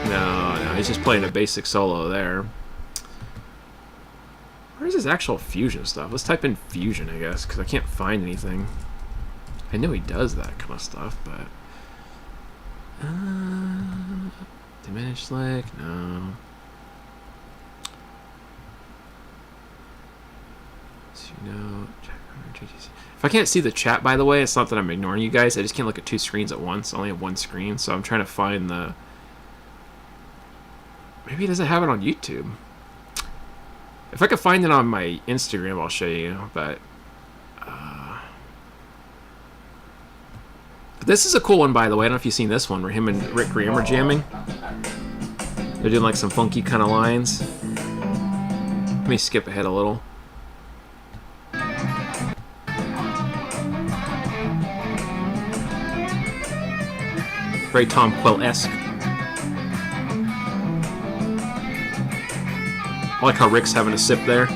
S1: No, he's just playing a basic solo there. Where's Where's his actual fusion stuff? Let's type in fusion, I guess, because I can't find anything. I know he does that kind of stuff, but... Diminished slick? No. If I can't see the chat, by the way, it's not that I'm ignoring you guys. I just can't look at two screens at once. I only have one screen, so I'm trying to find the... Maybe he doesn't have it on YouTube. If I could find it on my Instagram, I'll show you, but... This is a cool one, by the way. I don't know if you've seen this one, where him and Rick Graham are jamming. They're doing like some funky kind of lines. Let me skip ahead a little. Very Tom Quill-esque. I like how Rick's having a sip there.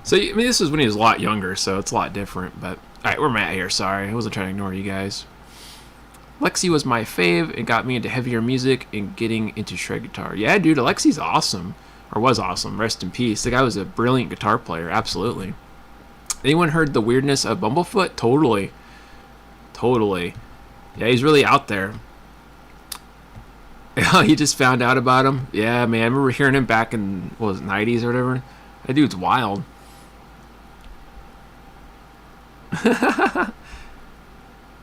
S1: So, I mean, this was when he was a lot younger, so it's a lot different, but... Alright, we're Matt here, sorry. I wasn't trying to ignore you guys. Alexi was my fave. It got me into heavier music and getting into shred guitar. Yeah, dude, Alexi's awesome. Or was awesome. Rest in peace. The guy was a brilliant guitar player, absolutely. Anyone heard the weirdness of Bumblefoot? Totally. Totally. Yeah, he's really out there. You just found out about him? Yeah, man, I remember hearing him back in, what was it, 90s or whatever? That dude's wild.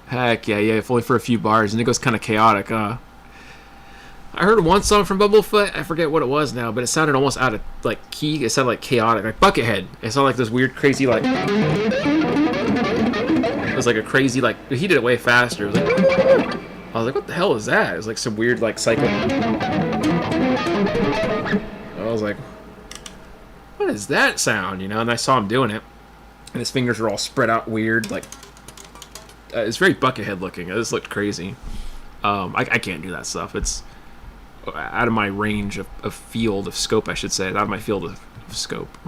S1: Heck yeah, if only for a few bars, and it goes kind of chaotic, huh? I heard one song from Bumblefoot, I forget what it was now, but it sounded almost out of, like, key. It sounded like chaotic, like Buckethead. It sounded like this weird, crazy, like... It was like a crazy, like... He did it way faster. It was like... I was like, what the hell is that? It was like some weird, like, cycle... I was like... What is that sound, you know? And I saw him doing it. And his fingers were all spread out weird, like... it's very Buckethead looking. It just looked crazy. I can't do that stuff. It's out of my range of field of scope, I should say. Out of my field of scope.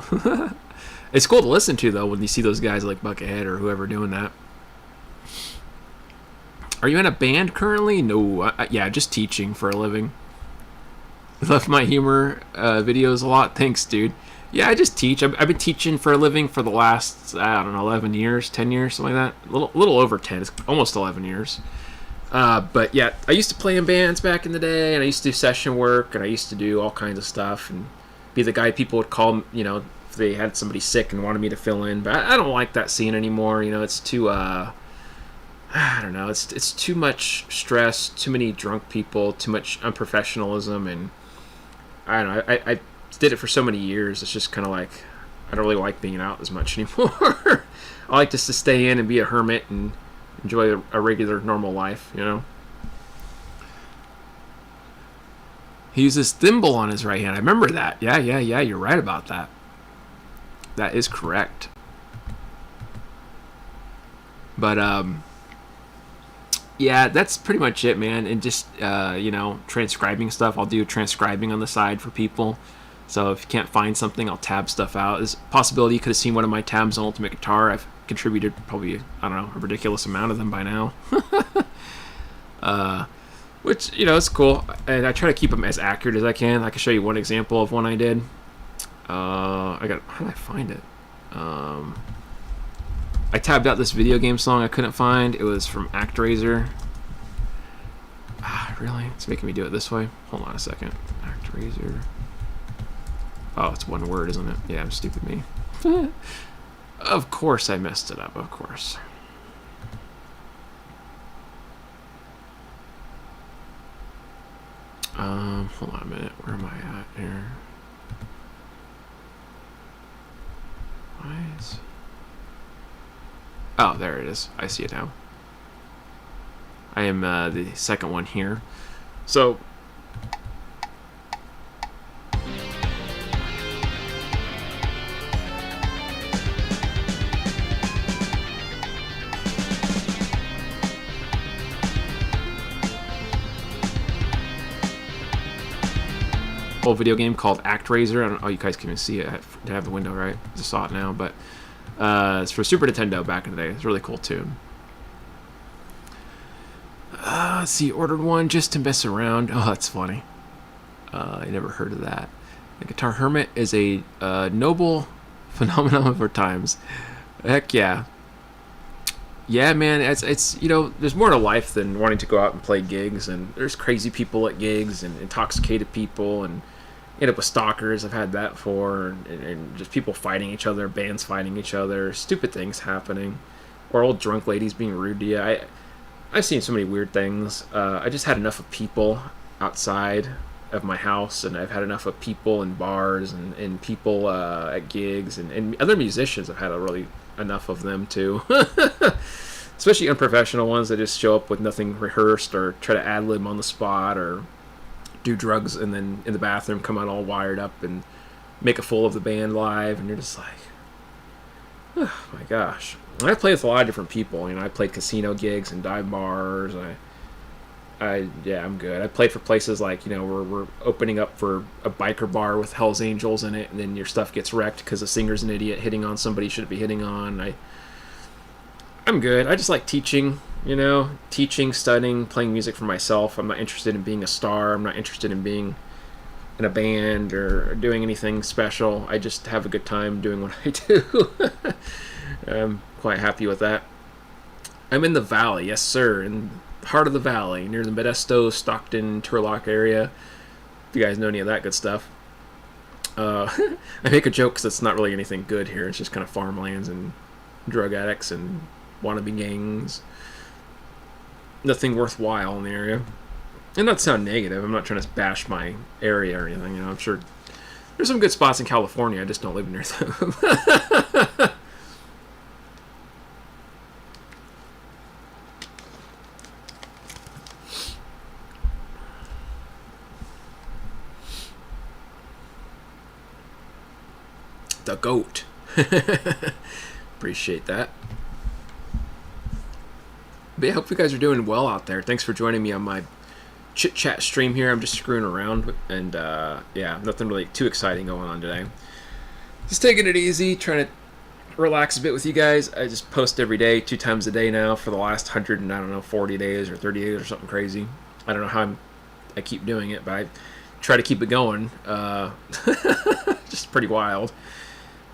S1: It's cool to listen to, though, when you see those guys like Buckethead or whoever doing that. Are you in a band currently? No. Yeah, just teaching for a living. Love my humor videos a lot. Thanks, dude. Yeah, I just teach. I've been teaching for a living for the last, I don't know, 11 years, 10 years, something like that. A little over 10. It's almost 11 years. But yeah, I used to play in bands back in the day, and I used to do session work, and I used to do all kinds of stuff, and be the guy people would call, you know, if they had somebody sick and wanted me to fill in. But I don't like that scene anymore. You know, it's too, I don't know, it's too much stress, too many drunk people, too much unprofessionalism, and I don't know, I did it for so many years. It's just kind of like, I don't really like being out as much anymore. I like just to stay in and be a hermit and enjoy a regular, normal life, you know? He uses thimble on his right hand. I remember that. Yeah, you're right about that. That is correct. But, yeah, that's pretty much it, man. And just, you know, transcribing stuff. I'll do transcribing on the side for people. So if you can't find something, I'll tab stuff out. There's a possibility you could have seen one of my tabs on Ultimate Guitar. I've contributed probably, I don't know, a ridiculous amount of them by now. Which, you know, it's cool. And I try to keep them as accurate as I can. I can show you one example of one I did. How did I find it? I tabbed out this video game song I couldn't find. It was from ActRaiser. Really? It's making me do it this way? Hold on a second. ActRaiser. Oh, it's one word, isn't it? Yeah, I'm stupid me. Of course I messed it up, of course. Hold on a minute. Where am I at here? Why is... Oh, there it is. I see it now. I am the second one here. So... old video game called ActRaiser. I don't know, you guys can even see it. I have the window, right? I just saw it now, but it's for Super Nintendo back in the day. It's a really cool tune. Let's see, ordered one just to mess around. Oh, that's funny. I never heard of that. The Guitar Hermit is a noble phenomenon of our times. Heck yeah. Yeah, man, it's you know, there's more to life than wanting to go out and play gigs, and there's crazy people at gigs and intoxicated people and end up with stalkers. I've had that before, and just people fighting each other, bands fighting each other, stupid things happening, or old drunk ladies being rude to you. I've seen so many weird things. I just had enough of people outside of my house, and I've had enough of people in bars and people at gigs and other musicians. I've had enough of them too. Especially unprofessional ones that just show up with nothing rehearsed or try to ad-lib on the spot or do drugs and then in the bathroom come out all wired up and make a fool of the band live, and you're just like, oh my gosh. And I played with a lot of different people. You know, I played casino gigs and dive bars. Yeah, I'm good. I played for places like, you know, we're opening up for a biker bar with Hell's Angels in it, and then your stuff gets wrecked because the singer's an idiot hitting on somebody he shouldn't be hitting on. I'm good. I just like teaching, you know, studying, playing music for myself. I'm not interested in being a star. I'm not interested in being in a band or doing anything special. I just have a good time doing what I do. I'm quite happy with that. I'm in the valley, yes sir, in the heart of the valley, near the Modesto, Stockton, Turlock area. If you guys know any of that good stuff. I make a joke because it's not really anything good here. It's just kind of farmlands and drug addicts and wannabe gangs. Nothing worthwhile in the area. And not to sound negative, I'm not trying to bash my area or anything. You know, I'm sure there's some good spots in California. I just don't live near them. The goat. Appreciate that. But yeah, I hope you guys are doing well out there. Thanks for joining me on my chit chat stream here. I'm just screwing around, and yeah, nothing really too exciting going on today. Just taking it easy, trying to relax a bit with you guys. I just post every day, 2 times a day now for the last 40 days or 30 days or something crazy. I don't know how I keep doing it, but I try to keep it going. Just pretty wild.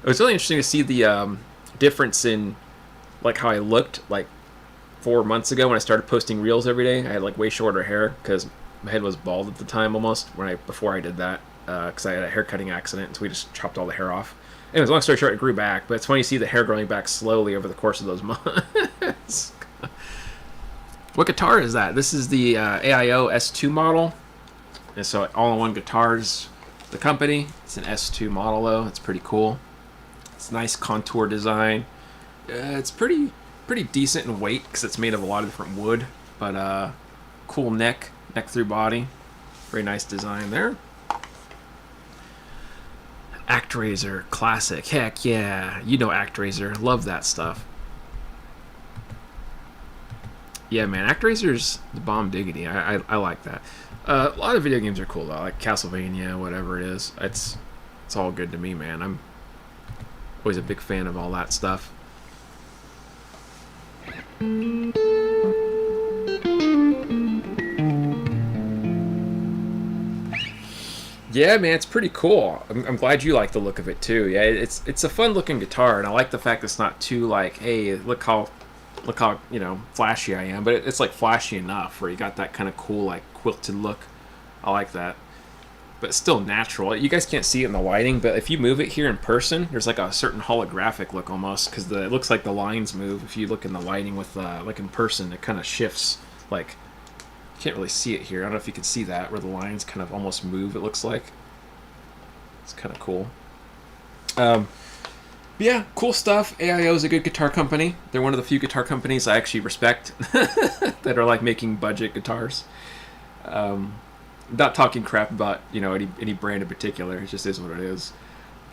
S1: It was really interesting to see the difference in like how I looked like 4 months ago when I started posting reels every day. I had like way shorter hair because my head was bald at the time almost before I did that because I had a hair cutting accident, so we just chopped all the hair off. Anyways, long story short, it grew back, but it's funny to see the hair growing back slowly over the course of those months. What guitar is that? This is the AIO S2 model, and so All-in-One Guitars, the company. It's an S2 model though. It's pretty cool. It's nice contour design. It's pretty decent in weight because it's made of a lot of different wood, but cool neck through body. Very nice design there. ActRaiser classic. Heck yeah, you know ActRaiser. Love that stuff. Yeah, man, ActRaiser's the bomb diggity. I like that. A lot of video games are cool though, like Castlevania, whatever it is. It's all good to me, man. I'm always a big fan of all that stuff. Yeah, man, it's pretty cool. I'm glad you like the look of it too. Yeah, it's a fun looking guitar, and I like the fact it's not too like, hey, look how you know flashy I am, but it's like flashy enough where you got that kind of cool like quilted look. I like that, but it's still natural. You guys can't see it in the lighting, but if you move it here in person, there's like a certain holographic look almost because it looks like the lines move. If you look in the lighting with like in person, it kind of shifts. Like you can't really see it here. I don't know if you can see that where the lines kind of almost move. It looks like it's kind of cool. Yeah, cool stuff. AIO is a good guitar company. They're one of the few guitar companies I actually respect that are like making budget guitars. Not talking crap about, you know, any brand in particular. It just is what it is.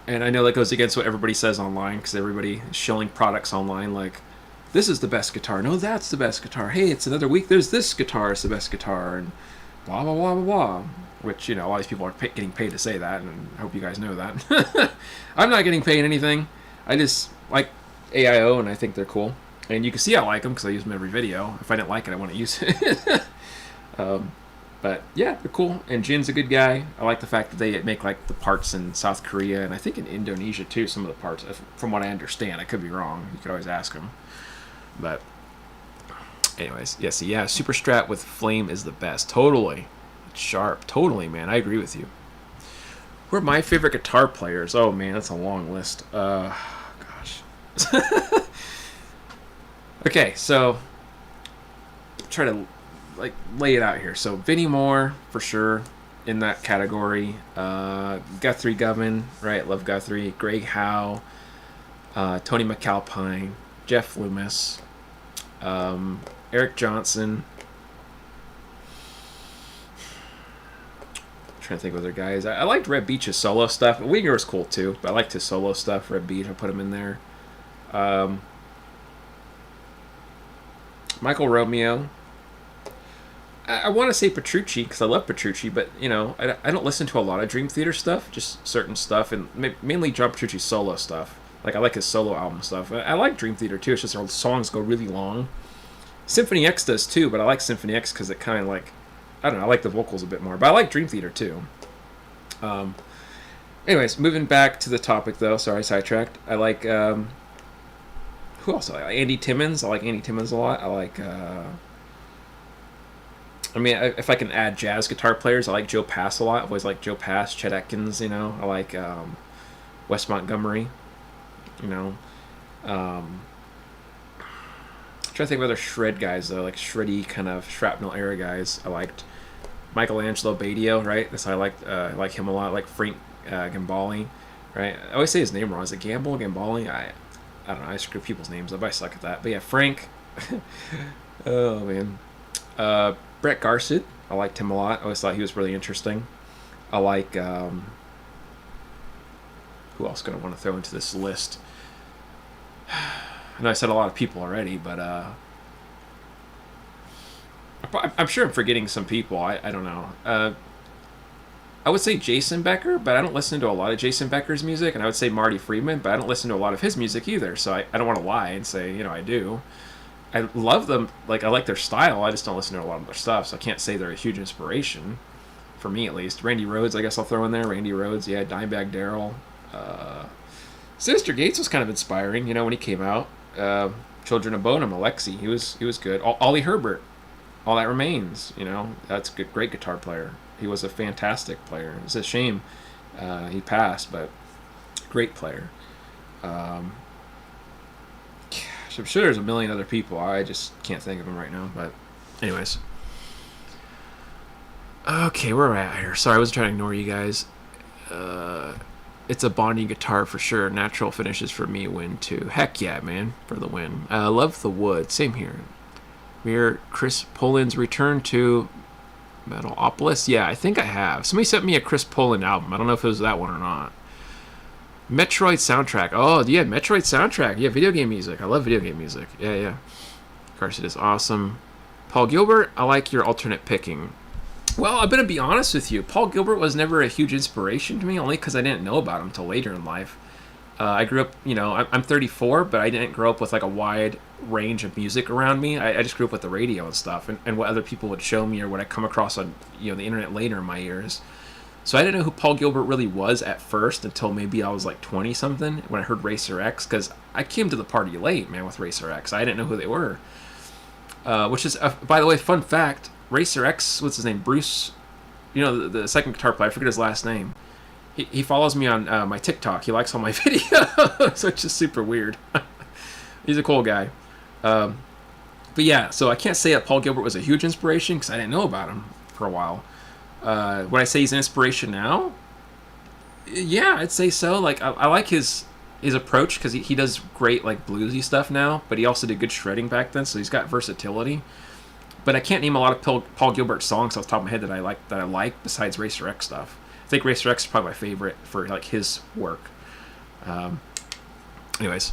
S1: And I know that goes against what everybody says online because everybody is shilling products online like, this is the best guitar. No, that's the best guitar. Hey, it's another week. There's this guitar. It's the best guitar. And blah blah blah blah blah. Which, you know, all these people are getting paid to say that, and I hope you guys know that. I'm not getting paid anything. I just like AIO, and I think they're cool. And you can see I like them because I use them every video. If I didn't like it, I wouldn't use it. But yeah, they're cool. And Jin's a good guy. I like the fact that they make like the parts in South Korea and I think in Indonesia too. Some of the parts, from what I understand, I could be wrong. You could always ask him. But anyways, yes, yeah, Super Strat with Flame is the best. Totally, it's sharp. Totally, man. I agree with you. Who are my favorite guitar players? Oh man, that's a long list. Gosh. Okay, so try to like lay it out here. So Vinnie Moore for sure in that category. Guthrie Govan, right? Love Guthrie. Greg Howe, Tony McAlpine, Jeff Loomis, Eric Johnson. I'm trying to think of other guys. I liked Red Beach's solo stuff. Winger was cool too, but I liked his solo stuff. Red Beach, I put him in there. Michael Romeo. I want to say Petrucci because I love Petrucci, but you know I don't listen to a lot of Dream Theater stuff, just certain stuff, and mainly John Petrucci's solo stuff. Like I like his solo album stuff. I like Dream Theater too. It's just our songs go really long. Symphony X does too, but I like Symphony X because it kind of like I don't know. I like the vocals a bit more, but I like Dream Theater too. Anyways, moving back to the topic though. Sorry, sidetracked. I like who else? I like Andy Timmons. I like Andy Timmons a lot. I like. I mean, if I can add jazz guitar players, I like Joe Pass a lot. I've always liked Joe Pass, Chet Atkins, you know. I like Wes Montgomery, you know. I'm trying to think of other shred guys, though, like shreddy kind of shrapnel era guys. I liked Michelangelo Badio, right? That's how I like him a lot. I like Frank Gambale, right? I always say his name wrong. Is it Gamble, Gambale? I don't know. I screw people's names up. I suck at that. But yeah, Frank. Oh, man. Brett Garcet, I liked him a lot. I always thought he was really interesting. I like who else gonna want to throw into this list? I know I said a lot of people already, but I'm sure I'm forgetting some people. I don't know. I would say Jason Becker, but I don't listen to a lot of Jason Becker's music, and I would say Marty Friedman, but I don't listen to a lot of his music either. So I don't want to lie and say I do. I love them, like I like their style. I just don't listen to a lot of their stuff, so I can't say they're a huge inspiration for me at least. Randy Rhoads, I guess I'll throw in there. Randy Rhoads, yeah. Dimebag Darrell. Sinister Gates was kind of inspiring, when he came out. Children of Bodom, Alexi, he was good. Ollie Herbert, All That Remains, that's a good, great guitar player. He was a fantastic player. It's a shame he passed, but great player. I'm sure there's a million other people. I just can't think of them right now. But anyways. Okay, where am I at here? Sorry, I wasn't trying to ignore you guys. It's a Bondy guitar for sure. Natural finishes for me win too. Heck yeah, man, for the win. I love the wood. Same here. We're Chris Poland's return to Metalopolis. Yeah, I think I have. Somebody sent me a Chris Poland album. I don't know if it was that one or not. Metroid soundtrack. Oh, yeah, Metroid soundtrack. Yeah, video game music. I love video game music. Yeah. Carson is awesome. Paul Gilbert, I like your alternate picking. Well, I'm going to be honest with you. Paul Gilbert was never a huge inspiration to me, only because I didn't know about him until later in life. I grew up, I'm 34, but I didn't grow up with like a wide range of music around me. I just grew up with the radio and stuff, and what other people would show me or what I come across on the internet later in my years. So I didn't know who Paul Gilbert really was at first until maybe I was like 20-something when I heard Racer X, because I came to the party late, man, with Racer X. I didn't know who they were. Which is, by the way, fun fact, Racer X, what's his name? Bruce, the second guitar player, I forget his last name. He follows me on my TikTok. He likes all my videos, which is super weird. He's a cool guy. But yeah, so I can't say that Paul Gilbert was a huge inspiration because I didn't know about him for a while. Would I say he's an inspiration now? Yeah, I'd say so. Like I like his approach because he does great like bluesy stuff now, but he also did good shredding back then, so he's got versatility. But I can't name a lot of Paul Gilbert songs off the top of my head that I like besides Racer X stuff. I think Racer X is probably my favorite for like his work. Anyways,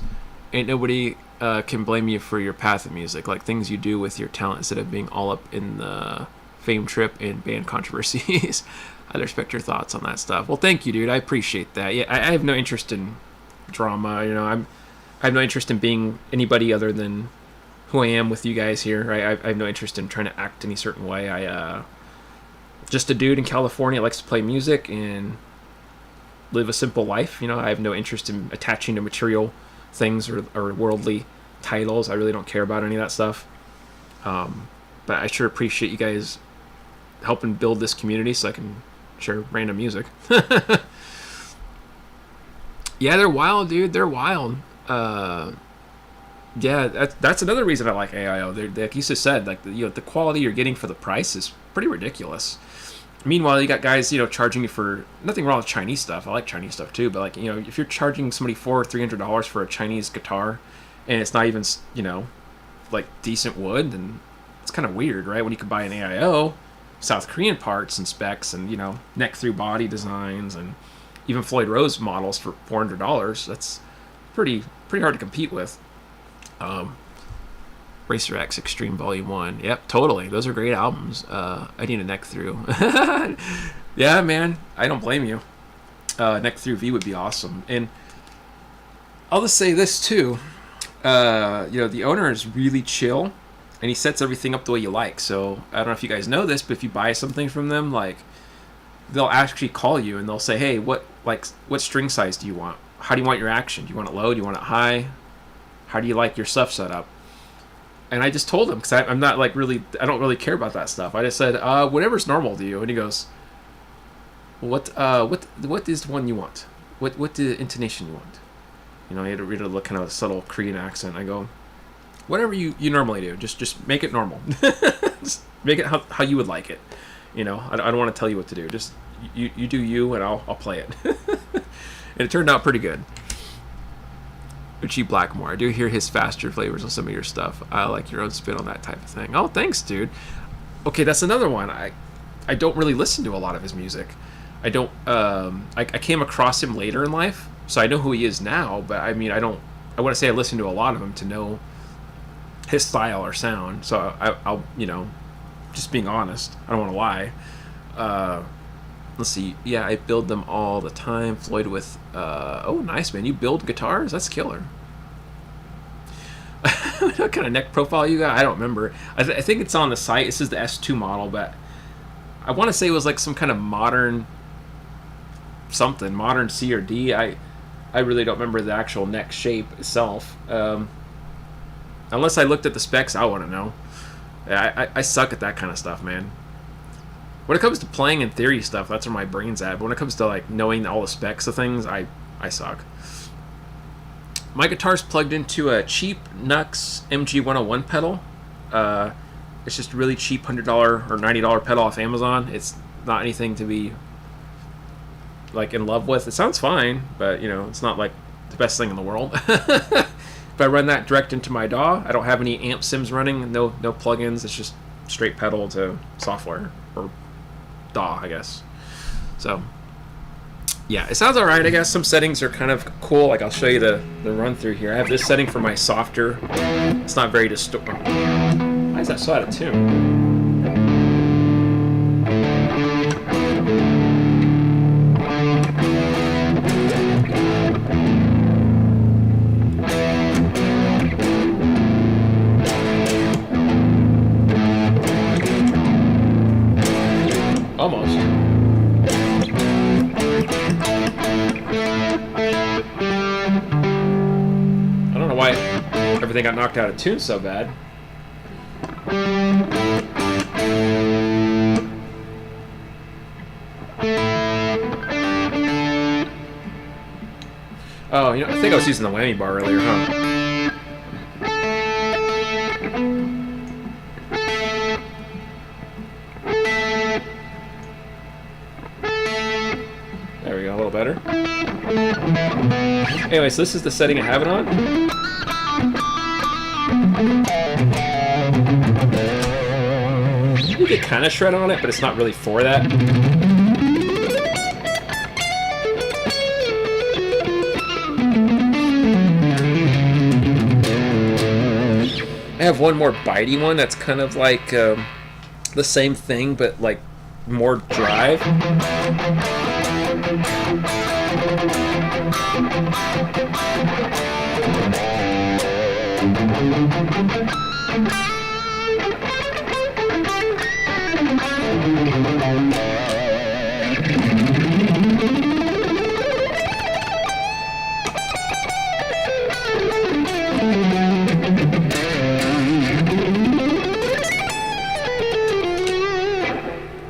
S1: ain't nobody can blame you for your path in music, like things you do with your talent instead of being all up in the fame trip and band controversies. I respect your thoughts on that stuff. Well, thank you, dude. I appreciate that. Yeah, I have no interest in drama. I have no interest in being anybody other than who I am with you guys here. Right? I have no interest in trying to act any certain way. Just a dude in California likes to play music and live a simple life. I have no interest in attaching to material things or worldly titles. I really don't care about any of that stuff. But I sure appreciate you guys helping build this community so I can share random music. Yeah, they're wild, dude. They're wild. Yeah, that's another reason I like AIO. Like you just said, like the quality you're getting for the price is pretty ridiculous. Meanwhile, you got guys, charging you for nothing wrong with Chinese stuff. I like Chinese stuff too, but like, if you're charging somebody $400-$300 for a Chinese guitar, and it's not even, like decent wood, then it's kind of weird, right? When you could buy an AIO, South Korean parts and specs, and neck through body designs, and even Floyd Rose models for $400. That's pretty hard to compete with. Racer X Extreme Volume 1. Yep, totally. Those are great albums. I need a neck through. Yeah, man. I don't blame you. Neck through V would be awesome. And I'll just say this too. The owner is really chill, and he sets everything up the way you like. So I don't know if you guys know this, but if you buy something from them, like they'll actually call you and they'll say, "Hey, what string size do you want? How do you want your action? Do you want it low? Do you want it high? How do you like your stuff set up?" And I just told him, because I'm not I don't really care about that stuff. I just said, whatever's normal to you. And he goes, what is the one you want? What the intonation you want? He had to read a kind of subtle Korean accent. I go, whatever you normally do. Just make it normal. Just make it how you would like it. I don't want to tell you what to do. Just you do you, and I'll play it. And it turned out pretty good. Richie Blackmore. I do hear his faster flavors on some of your stuff. I like your own spin on that type of thing. Oh, thanks, dude. Okay, that's another one. I don't really listen to a lot of his music. I don't. I came across him later in life, so I know who he is now. But I mean, I want to say I listen to a lot of him to know his style or sound. So I'll just being honest. I don't want to lie. Let's see. Yeah, I build them all the time. Floyd with... oh, nice, man. You build guitars? That's killer. What kind of neck profile you got? I don't remember. I think it's on the site. This is the S2 model, but I want to say it was like some kind of modern something. Modern C or D. I really don't remember the actual neck shape itself. Unless I looked at the specs, I wouldn't know. I suck at that kind of stuff, man. When it comes to playing and theory stuff, that's where my brain's at. But when it comes to like knowing all the specs of things, I suck. My guitar's plugged into a cheap Nux MG101 pedal. It's just a really cheap $100 or $90 pedal off Amazon. It's not anything to be like in love with. It sounds fine, but it's not like the best thing in the world. If I run that direct into my DAW, I don't have any amp sims running, no plugins. It's just straight pedal to software or DAW, I guess. So yeah, it sounds alright, I guess. Some settings are kind of cool. Like I'll show you the run through here. I have this setting for my softer. It's not very distorted. Why is that so out of tune? Almost. I don't know why everything got knocked out of tune so bad. Oh, I think I was using the whammy bar earlier, huh? There we go, a little better. Anyway, so this is the setting I have it on. You can kind of shred on it, but it's not really for that. I have one more bitey one that's kind of like the same thing, but like more drive.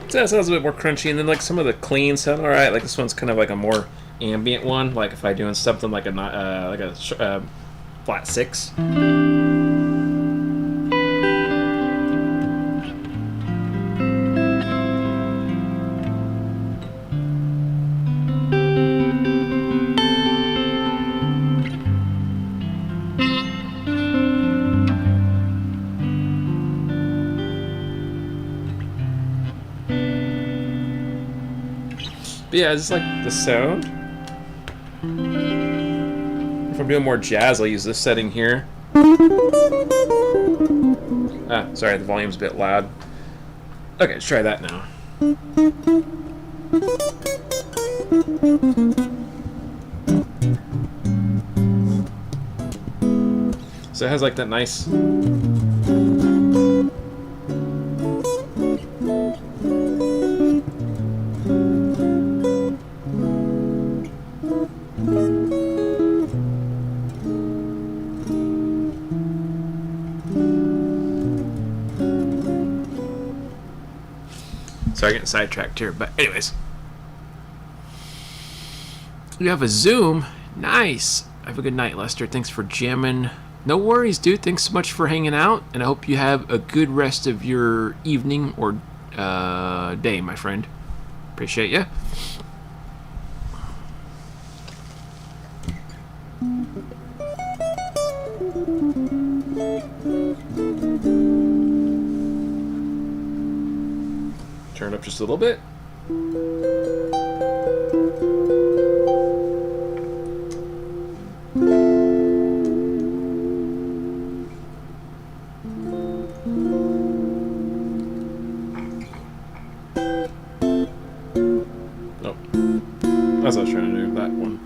S1: So that sounds a bit more crunchy, and then like some of the cleans sound all right. Like this one's kind of like a more ambient one. Like if I doing something like a flat 6. But yeah, it's like the sound. If I'm doing more jazz, I'll use this setting here. Ah, sorry, the volume's a bit loud. Okay, let's try that now. So it has like that nice... Sorry, getting sidetracked here, but anyways. You have a Zoom. Nice. Have a good night, Lester. Thanks for jamming. No worries, dude. Thanks so much for hanging out, and I hope you have a good rest of your evening or day, my friend. Appreciate ya. Turn up just a little bit. Nope. That's what I was trying to do, that one.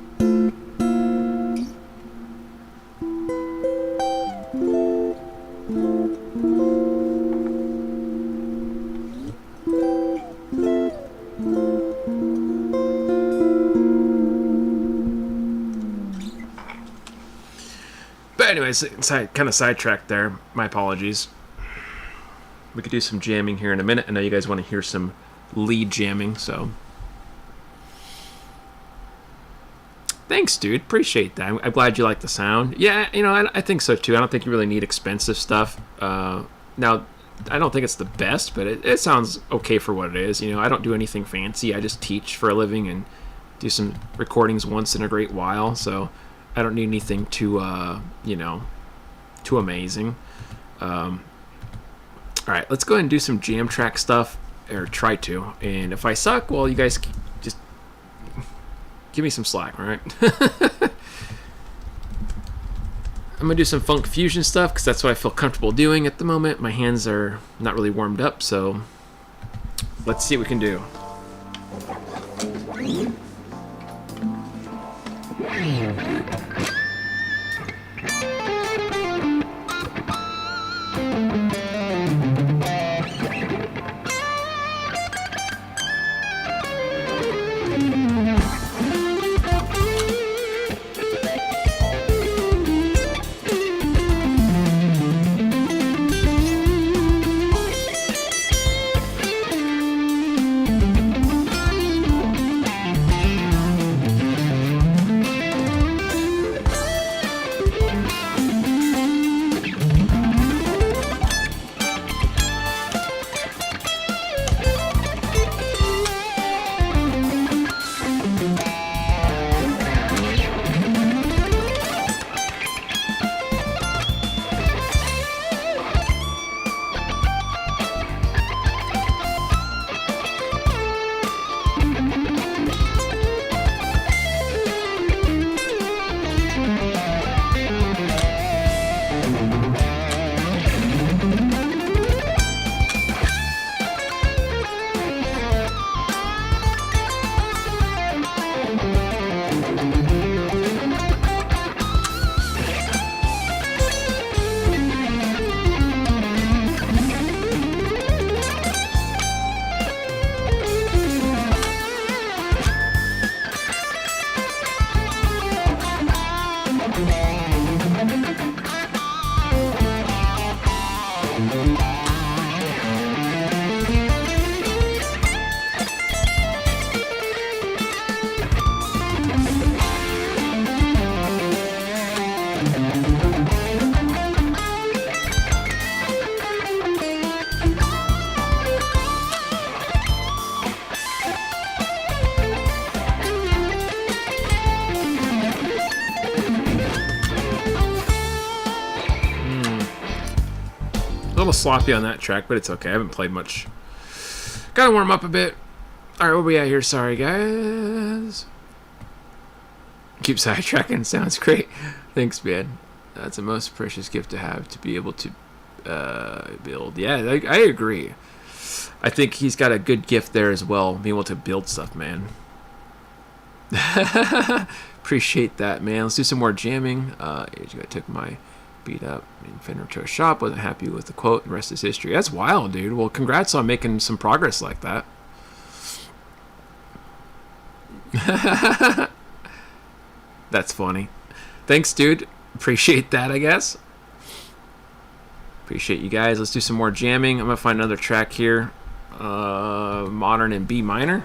S1: But anyways, kind of sidetracked there. My apologies. We could do some jamming here in a minute. I know you guys want to hear some lead jamming, so... Thanks, dude. Appreciate that. I'm glad you like the sound. Yeah, you know, I think so, too. I don't think you really need expensive stuff. Now, I don't think it's the best, but it sounds okay for what it is. You know, I don't do anything fancy. I just teach for a living and do some recordings once in a great while, so I don't need anything too, you know, too amazing. All right, let's go ahead and do some jam track stuff, or try to. And if I suck, well, you guys just give me some slack, all right? I'm going to do some funk fusion stuff because that's what I feel comfortable doing at the moment. My hands are not really warmed up, so let's see what we can do. little sloppy on that track, but it's okay. I haven't played much. Gotta warm up a bit. Alright, where we at here? Sorry, guys. Keep sidetracking. Sounds great. Thanks, man. That's a most precious gift to have, to be able to build. Yeah, I agree. I think he's got a good gift there as well, being able to build stuff, man. Appreciate that, man. Let's do some more jamming. I took my beat up in Fender to a shop. Wasn't happy with the quote. The rest is history. That's wild, dude. Well, congrats on making some progress like that. That's funny. Thanks, dude. Appreciate that, I guess. Appreciate you guys. Let's do some more jamming. I'm gonna find another track here. Modern in B minor.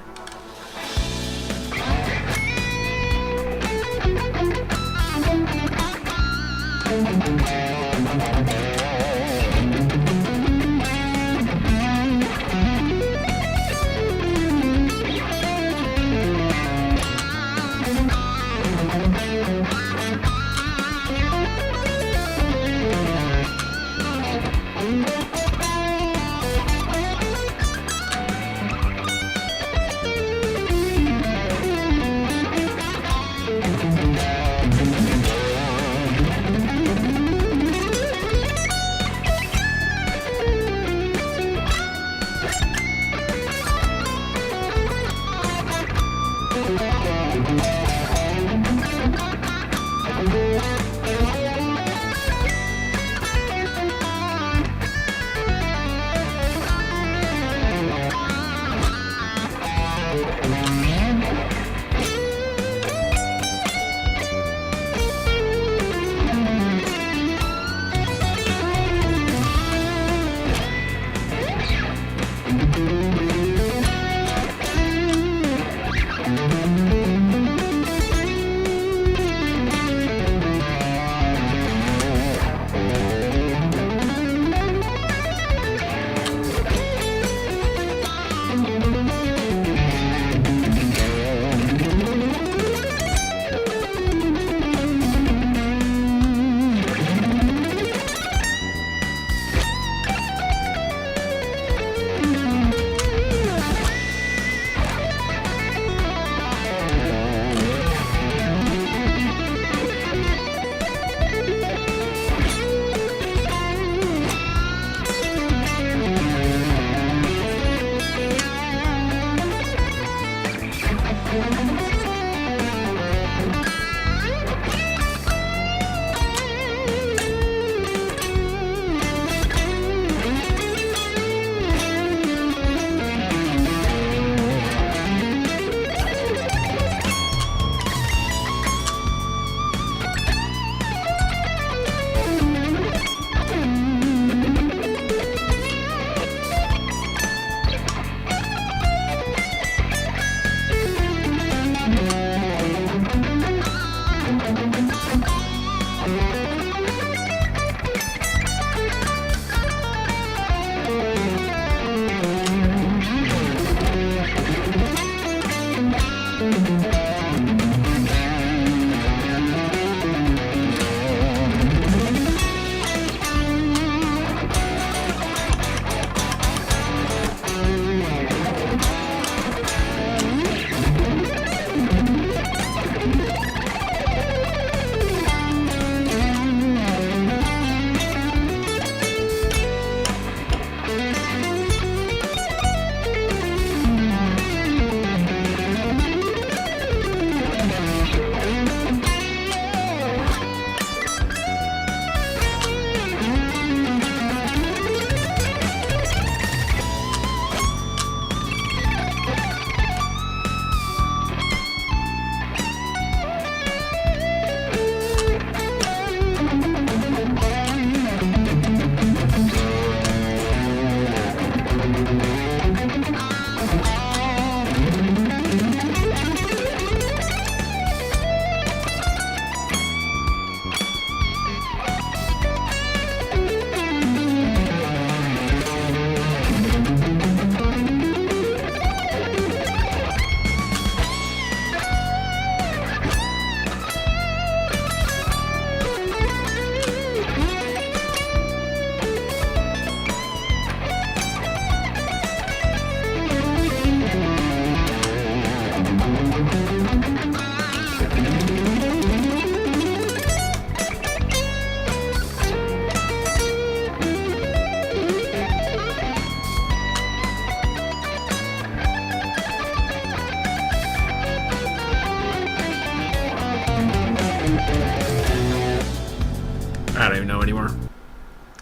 S1: I don't even know anymore.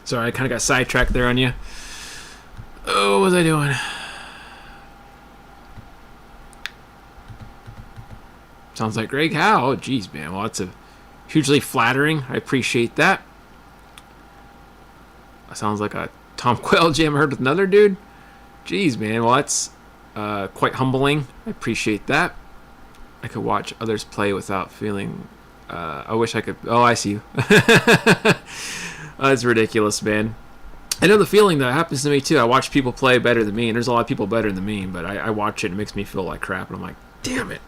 S1: Sorry, I kind of got sidetracked there on you. Oh, what was I doing? Sounds like Greg Howe. Oh, geez, man. Well, that's hugely flattering. I appreciate that. That sounds like a Tom Quayle jam I heard with another dude. Jeez, man. Well, that's quite humbling. I appreciate that. I could watch others play without feeling... I wish I could... Oh, I see you. That's ridiculous, man. I know the feeling that happens to me, too. I watch people play better than me, and there's a lot of people better than me, but I watch it and it makes me feel like crap, and I'm like, damn it.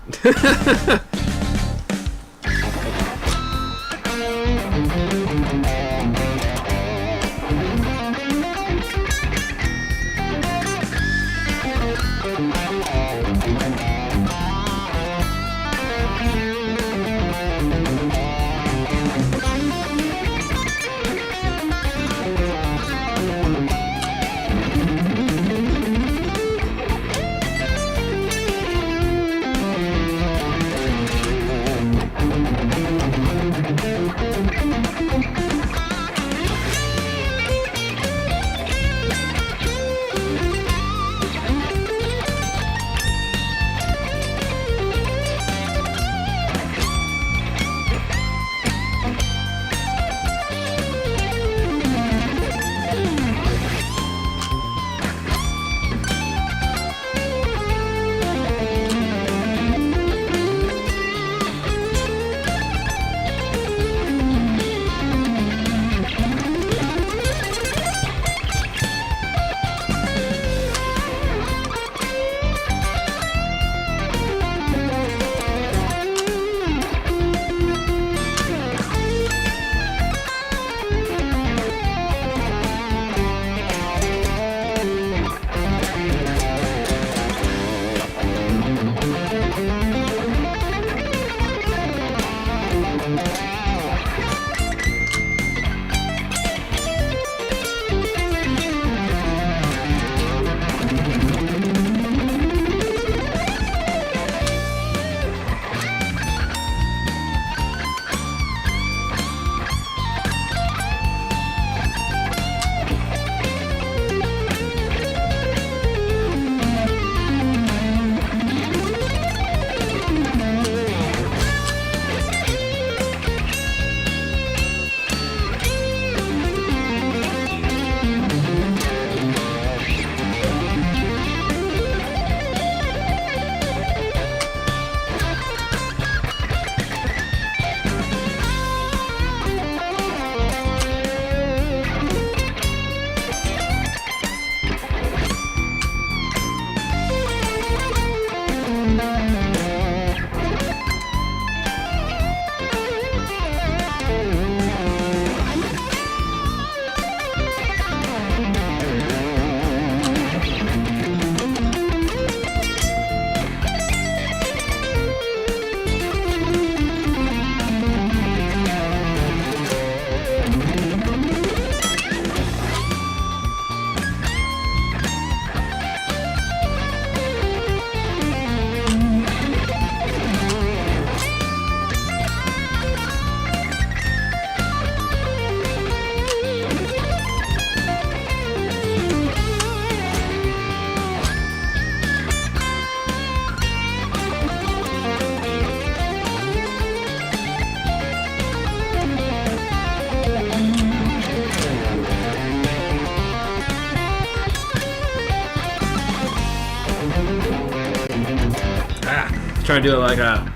S1: Trying to do it like a...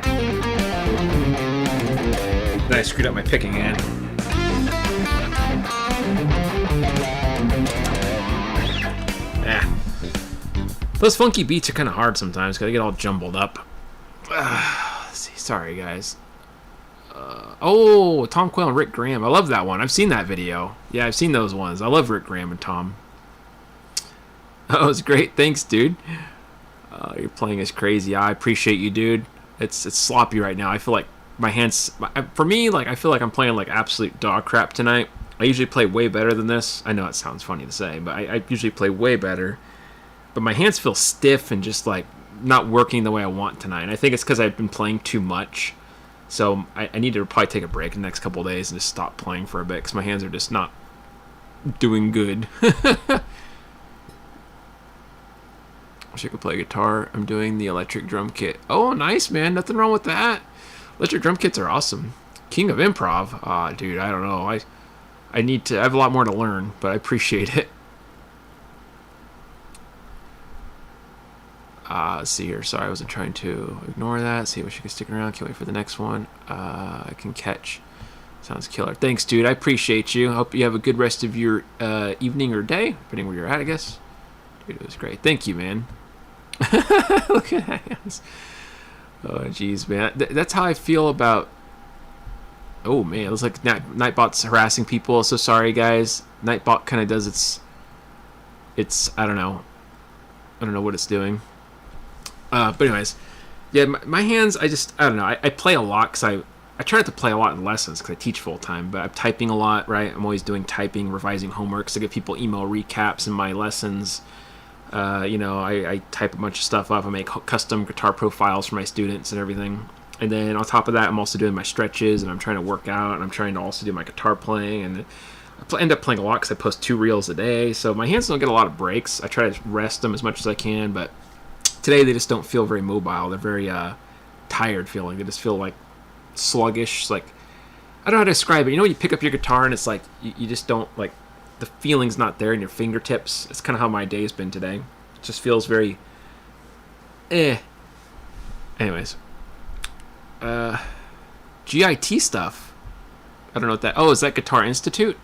S1: Then I screwed up my picking again. Yeah. Those funky beats are kind of hard sometimes because they get all jumbled up. Let's see. Sorry, guys. Oh, Tom Quayle and Rick Graham. I love that one. I've seen that video. Yeah, I've seen those ones. I love Rick Graham and Tom. Oh, it's great. Thanks, dude. You're playing as crazy. I appreciate you, dude. It's sloppy right now. I feel like my hands... For me, like I feel like I'm playing like absolute dog crap tonight. I usually play way better than this. I know it sounds funny to say, but I usually play way better. But my hands feel stiff and just like not working the way I want tonight. And I think it's because I've been playing too much. So I need to probably take a break in the next couple of days and just stop playing for a bit because my hands are just not doing good. Wish I could play guitar. I'm doing the electric drum kit. Oh, nice, man. Nothing wrong with that. Electric drum kits are awesome. King of improv. Dude, I don't know. I have a lot more to learn, but I appreciate it. Let's see here. Sorry, I wasn't trying to ignore that. See, I wish you could stick around. Can't wait for the next one. I can catch. Sounds killer. Thanks, dude. I appreciate you. Hope you have a good rest of your evening or day, depending where you're at, I guess. Dude, it was great. Thank you, man. Look at that. Oh, jeez, man. That's how I feel about... Oh, man. It looks like Nightbot's harassing people. So sorry, guys. Nightbot kind of does its... I don't know. I don't know what it's doing. But anyways, yeah, my hands, I don't know. I play a lot because I try not to play a lot in lessons because I teach full time, but I'm typing a lot, right? I'm always doing typing, revising homework. So I get people email recaps in my lessons. I type a bunch of stuff up. I make custom guitar profiles for my students and everything. And then on top of that, I'm also doing my stretches and I'm trying to work out and I'm trying to also do my guitar playing. And I end up playing a lot because I post 2 reels a day. So my hands don't get a lot of breaks. I try to rest them as much as I can, but today they just don't feel very mobile. They're very tired feeling. They just feel like sluggish. Like, I don't know how to describe it. You know when you pick up your guitar and it's like you just don't, like, the feeling's not there in your fingertips. It's kind of how my day's been today. It just feels very Anyways. GIT stuff. I don't know what that... Oh, is that Guitar Institute?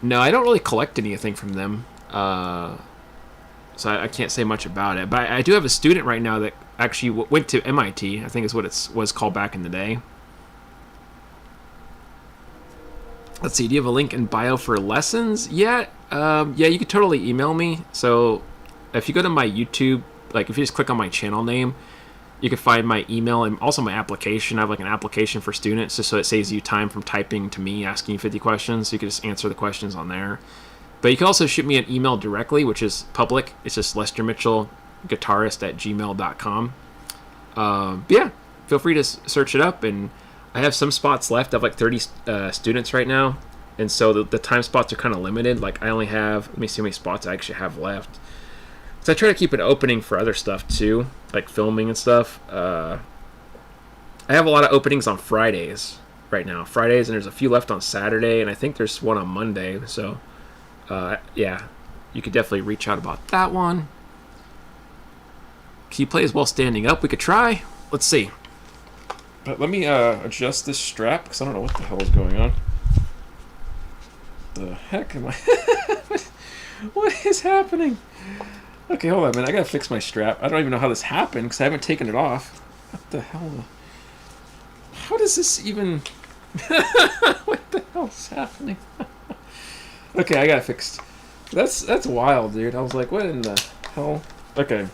S1: No, I don't really collect anything from them. So I can't say much about it. But I do have a student right now that actually went to MIT. I think is what it was called back in the day. Let's see. Do you have a link in bio for lessons yet? Yeah, you could totally email me. So if you go to my YouTube, like if you just click on my channel name, you can find my email and also my application. I have like an application for students just so it saves you time from typing to me asking you 50 questions. So you can just answer the questions on there. But you can also shoot me an email directly, which is public. It's just lestermitchellguitarist@gmail.com. Yeah, feel free to search it up. And I have some spots left. I have like 30 students right now. And so the time spots are kind of limited. Like I only have, let me see how many spots I actually have left. So I try to keep an opening for other stuff too, like filming and stuff. I have a lot of openings on Fridays right now. Fridays, and there's a few left on Saturday, and I think there's one on Monday. So, yeah, you could definitely reach out about that one. Can you play as well standing up? We could try. Let's see. But let me adjust this strap, because I don't know what the hell is going on. The heck am I... What is happening? Okay, hold on a minute. I gotta fix my strap. I don't even know how this happened because I haven't taken it off. What the hell? How does this even... What the hell is happening? Okay, I got it fixed. That's wild, dude. I was like, what in the hell? Okay.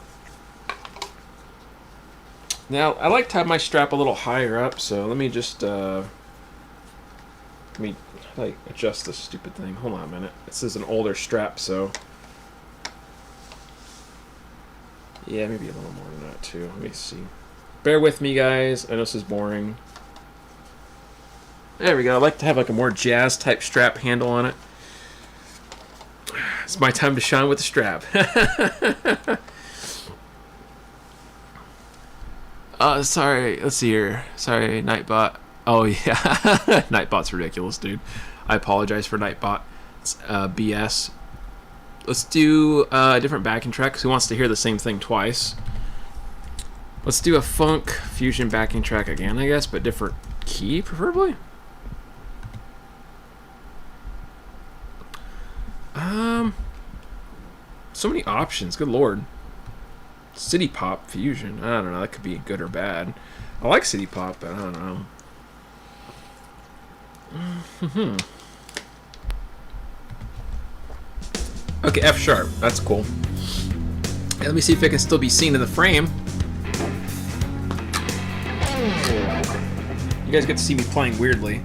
S1: Now, I like to have my strap a little higher up, so let me just... let me like adjust this stupid thing. Hold on a minute. This is an older strap, so... Yeah, maybe a little more than that, too. Let me see. Bear with me, guys. I know this is boring. There we go. I like to have like a more jazz-type strap handle on it. It's my time to shine with the strap. Sorry. Let's see here. Sorry, Nightbot. Oh, yeah. Nightbot's ridiculous, dude. I apologize for Nightbot. It's BS. Let's do a different backing track because who wants to hear the same thing twice? Let's do a funk fusion backing track again, I guess, but different key, preferably. So many options. Good lord. City pop fusion. I don't know. That could be good or bad. I like city pop, but I don't know. Okay, F sharp. That's cool. Hey, let me see if I can still be seen in the frame. You guys get to see me playing weirdly.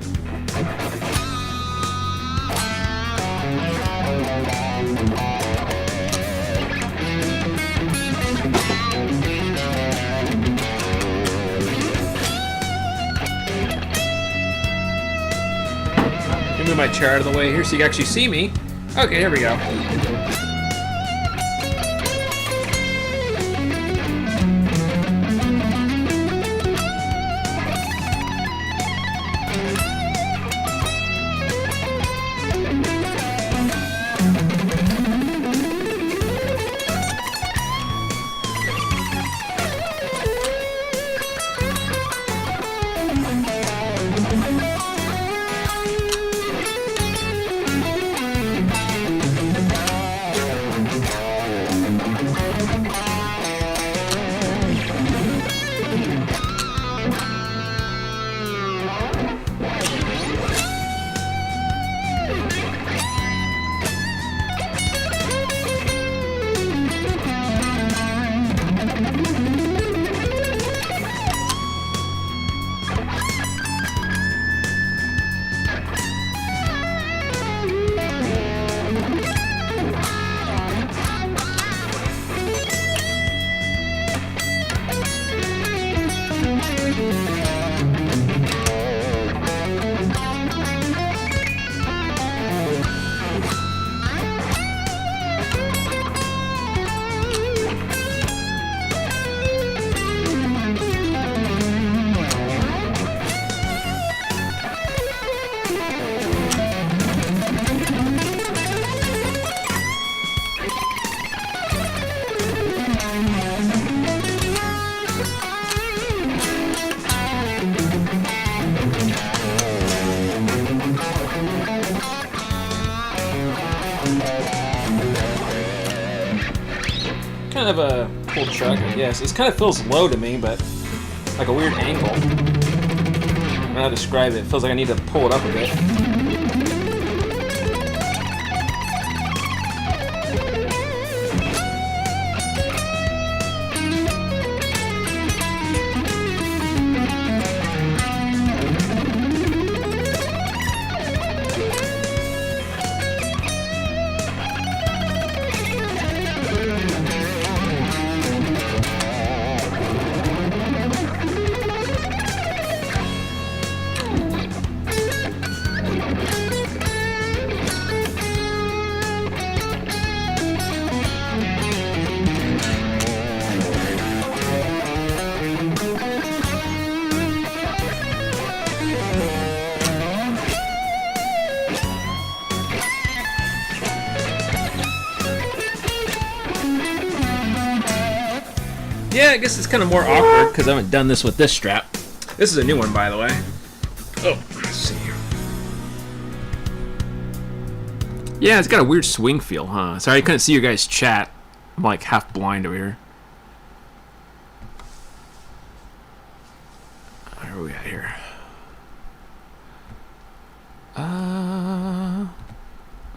S1: move my chair out of the way here so you can actually see me. Okay, here we go. Kind of a cool truck, I guess. It kind of feels low to me, but like a weird angle. I don't know how to describe it. It feels like I need to pull it up a bit. Yeah, I guess it's kind of more awkward because I haven't done this with this strap. This is a new one, by the way. Oh, let's see here. Yeah, it's got a weird swing feel, huh? Sorry, I couldn't see your guys' chat. I'm like half blind over here. Where are we at here?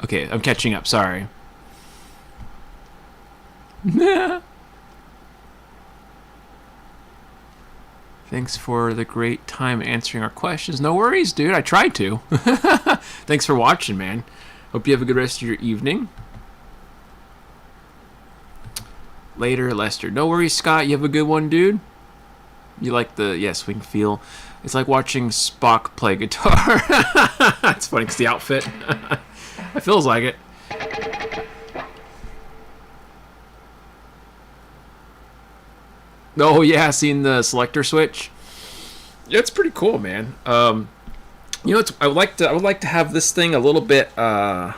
S1: Okay, I'm catching up. Sorry. Thanks for the great time answering our questions. No worries, dude. I tried to. Thanks for watching, man. Hope you have a good rest of your evening. Later, Lester. No worries, Scott. You have a good one, dude. You like the swing feel. It's like watching Spock play guitar. It's funny because the outfit. It feels like it. Oh yeah, seeing the selector switch. Yeah, it's pretty cool, man. You know, I would like to have this thing a little bit. I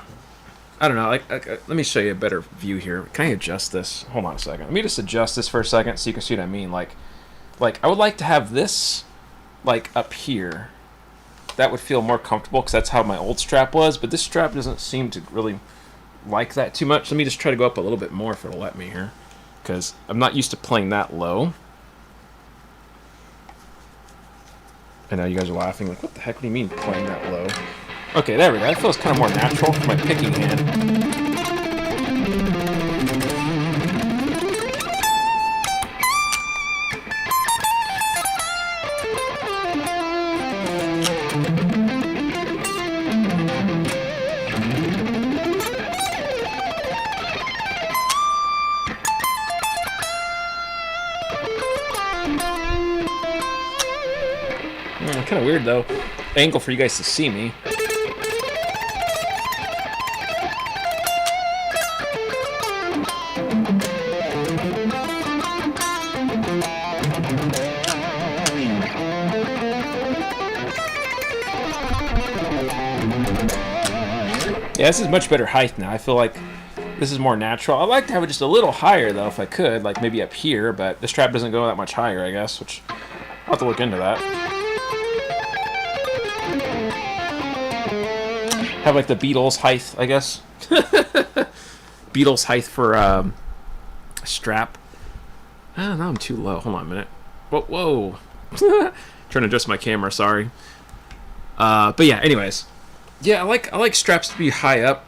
S1: don't know. Let me show you a better view here. Can I adjust this? Hold on a second. Let me just adjust this for a second so you can see what I mean. Like I would like to have this like up here. That would feel more comfortable because that's how my old strap was. But this strap doesn't seem to really like that too much. Let me just try to go up a little bit more if it'll let me here, because I'm not used to playing that low. And now you guys are laughing like, what the heck do you mean playing that low? Okay, there we go. That feels kind of more natural for my picking hand. Kind of weird though, angle for you guys to see me. Yeah, this is much better height now. I feel like this is more natural. I'd like to have it just a little higher, though, if I could. Like, maybe up here, but the strap doesn't go that much higher, I guess, which I'll have to look into that. Have, like, the Beatles height, I guess. Beatles height for a strap. Oh, now I'm too low. Hold on a minute. Whoa. Trying to adjust my camera, sorry. But yeah, anyways. Yeah, I like straps to be high up.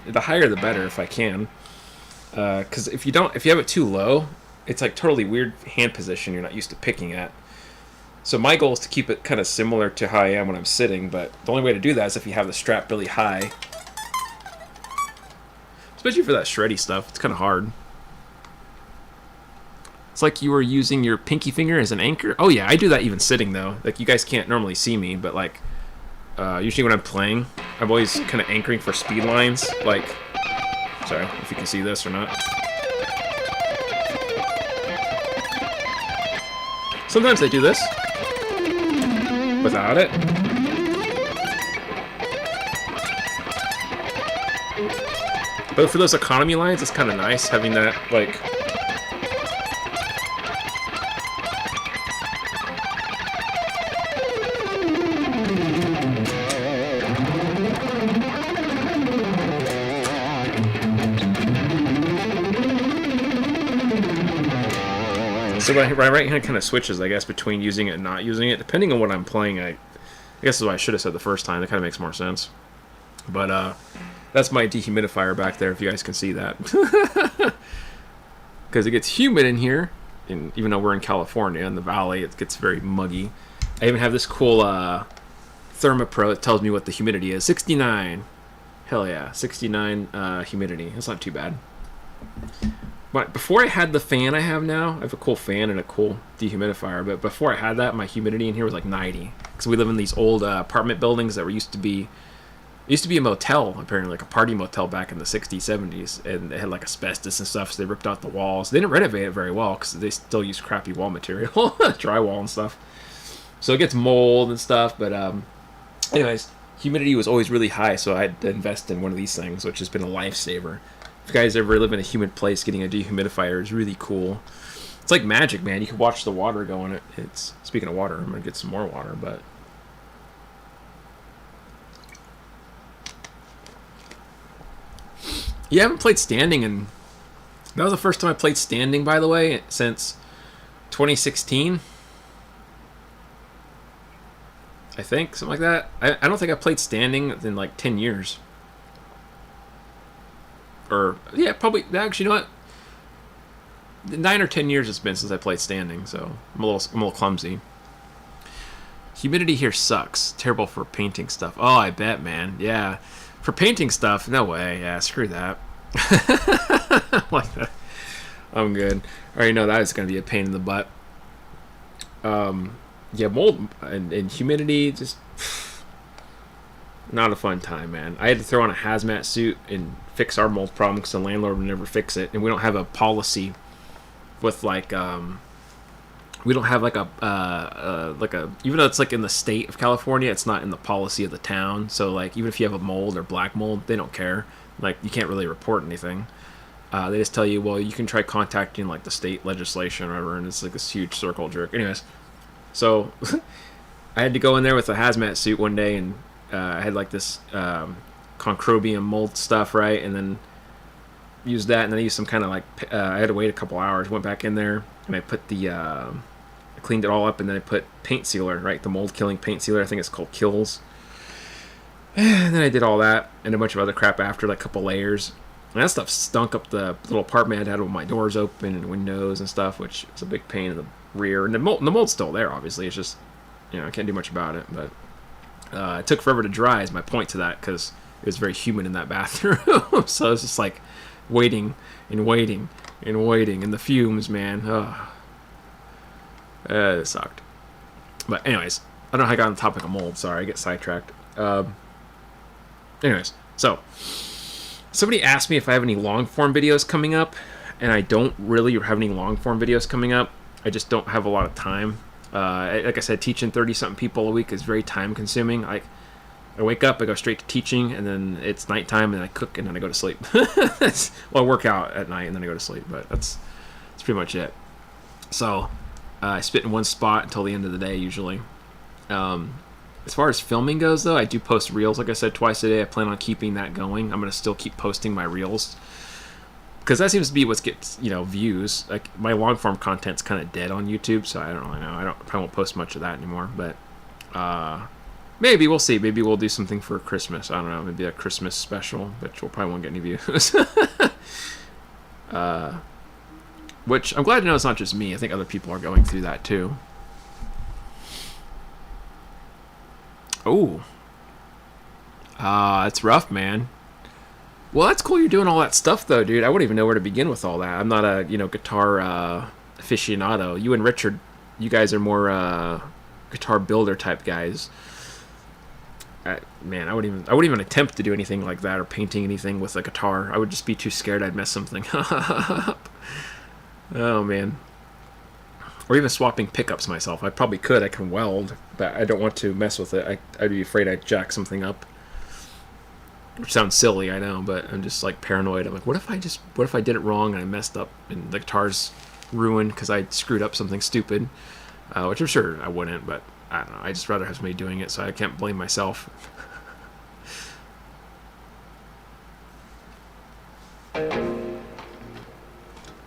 S1: The higher the better if I can. Because if you have it too low, it's like totally weird hand position you're not used to picking at. So my goal is to keep it kind of similar to how I am when I'm sitting, but the only way to do that is if you have the strap really high. Especially for that shreddy stuff, it's kind of hard. It's like you were using your pinky finger as an anchor. Oh yeah, I do that even sitting though. Like you guys can't normally see me, but like usually when I'm playing, I'm always kind of anchoring for speed lines. Like, sorry if you can see this or not. Sometimes I do this without it. But for those economy lines, it's kind of nice having that, like... So my right hand kind of switches, I guess, between using it and not using it. Depending on what I'm playing, I guess is what I should have said the first time. That kind of makes more sense. But, that's my dehumidifier back there, if you guys can see that. Because it gets humid in here, and even though we're in California, in the valley, it gets very muggy. I even have this cool ThermaPro that tells me what the humidity is. 69. Hell yeah, 69 humidity. That's not too bad. But before I had the fan I have now, I have a cool fan and a cool dehumidifier, but before I had that, my humidity in here was like 90. Because we live in these old apartment buildings that used to be a motel, apparently, like a party motel back in the 60s, 70s, and they had like asbestos and stuff, so they ripped out the walls. They didn't renovate it very well because they still use crappy wall material, drywall and stuff. So it gets mold and stuff, but anyways, humidity was always really high, so I had to invest in one of these things, which has been a lifesaver. If you guys ever live in a humid place, getting a dehumidifier is really cool. It's like magic, man. You can watch the water go in it. Speaking of water, I'm going to get some more water, but... Yeah, I haven't played standing, and that was the first time I played standing, by the way, since 2016. I think, something like that. I don't think I played standing in like 10 years. Or, yeah, probably, actually, you know what? 9 or 10 years it's been since I played standing, so I'm a little clumsy. Humidity here sucks. Terrible for painting stuff. Oh, I bet, man. Yeah. For painting stuff, no way. Yeah, screw that. Like that. I'm good. I already know that is going to be a pain in the butt. Yeah, mold and humidity, just not a fun time, man. I had to throw on a hazmat suit and fix our mold problem because the landlord would never fix it, and we don't have a policy with like we don't have like a even though it's like in the state of California, it's not in the policy of the town. So like even if you have a mold or black mold, they don't care. Like you can't really report anything. They just tell you, well, you can try contacting like the state legislation or whatever, and it's like this huge circle jerk. Anyways, so I had to go in there with a hazmat suit one day, and I had like this concrobium mold stuff, right? And then used that, and then I used some kind of like I had to wait a couple hours. Went back in there, and I put the I cleaned it all up, and then I put paint sealer, right? The mold killing paint sealer. I think it's called Kills. And then I did all that and a bunch of other crap after, like a couple layers. And that stuff stunk up the little apartment I had with my doors open and windows and stuff, which was a big pain in the rear. And the mold's still there, obviously. It's just, I can't do much about it. But it took forever to dry is my point to that, because it was very humid in that bathroom. So it's just like waiting and waiting and waiting. And the fumes, man. It sucked. But anyways, I don't know how I got on the topic of mold. Sorry, I get sidetracked. Anyways, so somebody asked me if I have any long form videos coming up, and I don't really have any long form videos coming up. I just don't have a lot of time. Like I said, teaching 30-something people a week is very time consuming. I wake up, I go straight to teaching, and then it's nighttime, and I cook, and then I go to sleep. Well, I work out at night, and then I go to sleep, but that's pretty much it. So I spit in one spot until the end of the day, usually. As far as filming goes, though, I do post reels, like I said, twice a day. I plan on keeping that going. I'm going to still keep posting my reels, because that seems to be what gets, views. Like, my long form content's kind of dead on YouTube, so I don't really know. I won't post much of that anymore, but maybe we'll see. Maybe we'll do something for Christmas. I don't know. Maybe a Christmas special, but we'll probably won't get any views. Which I'm glad to know it's not just me. I think other people are going through that too. Oh, that's rough, man. Well, that's cool. You're doing all that stuff, though, dude. I wouldn't even know where to begin with all that. I'm not a guitar aficionado. You and Richard, you guys are more guitar builder type guys. Man, I wouldn't even attempt to do anything like that or painting anything with a guitar. I would just be too scared I'd mess something up. Oh man. Or even swapping pickups myself. I probably could. I can weld, but I don't want to mess with it. I'd be afraid I'd jack something up. Which sounds silly, I know, but I'm just like paranoid. I'm like, what if I did it wrong and I messed up and the guitar's ruined because I screwed up something stupid? Which I'm sure I wouldn't, but I don't know. I just rather have somebody doing it, so I can't blame myself.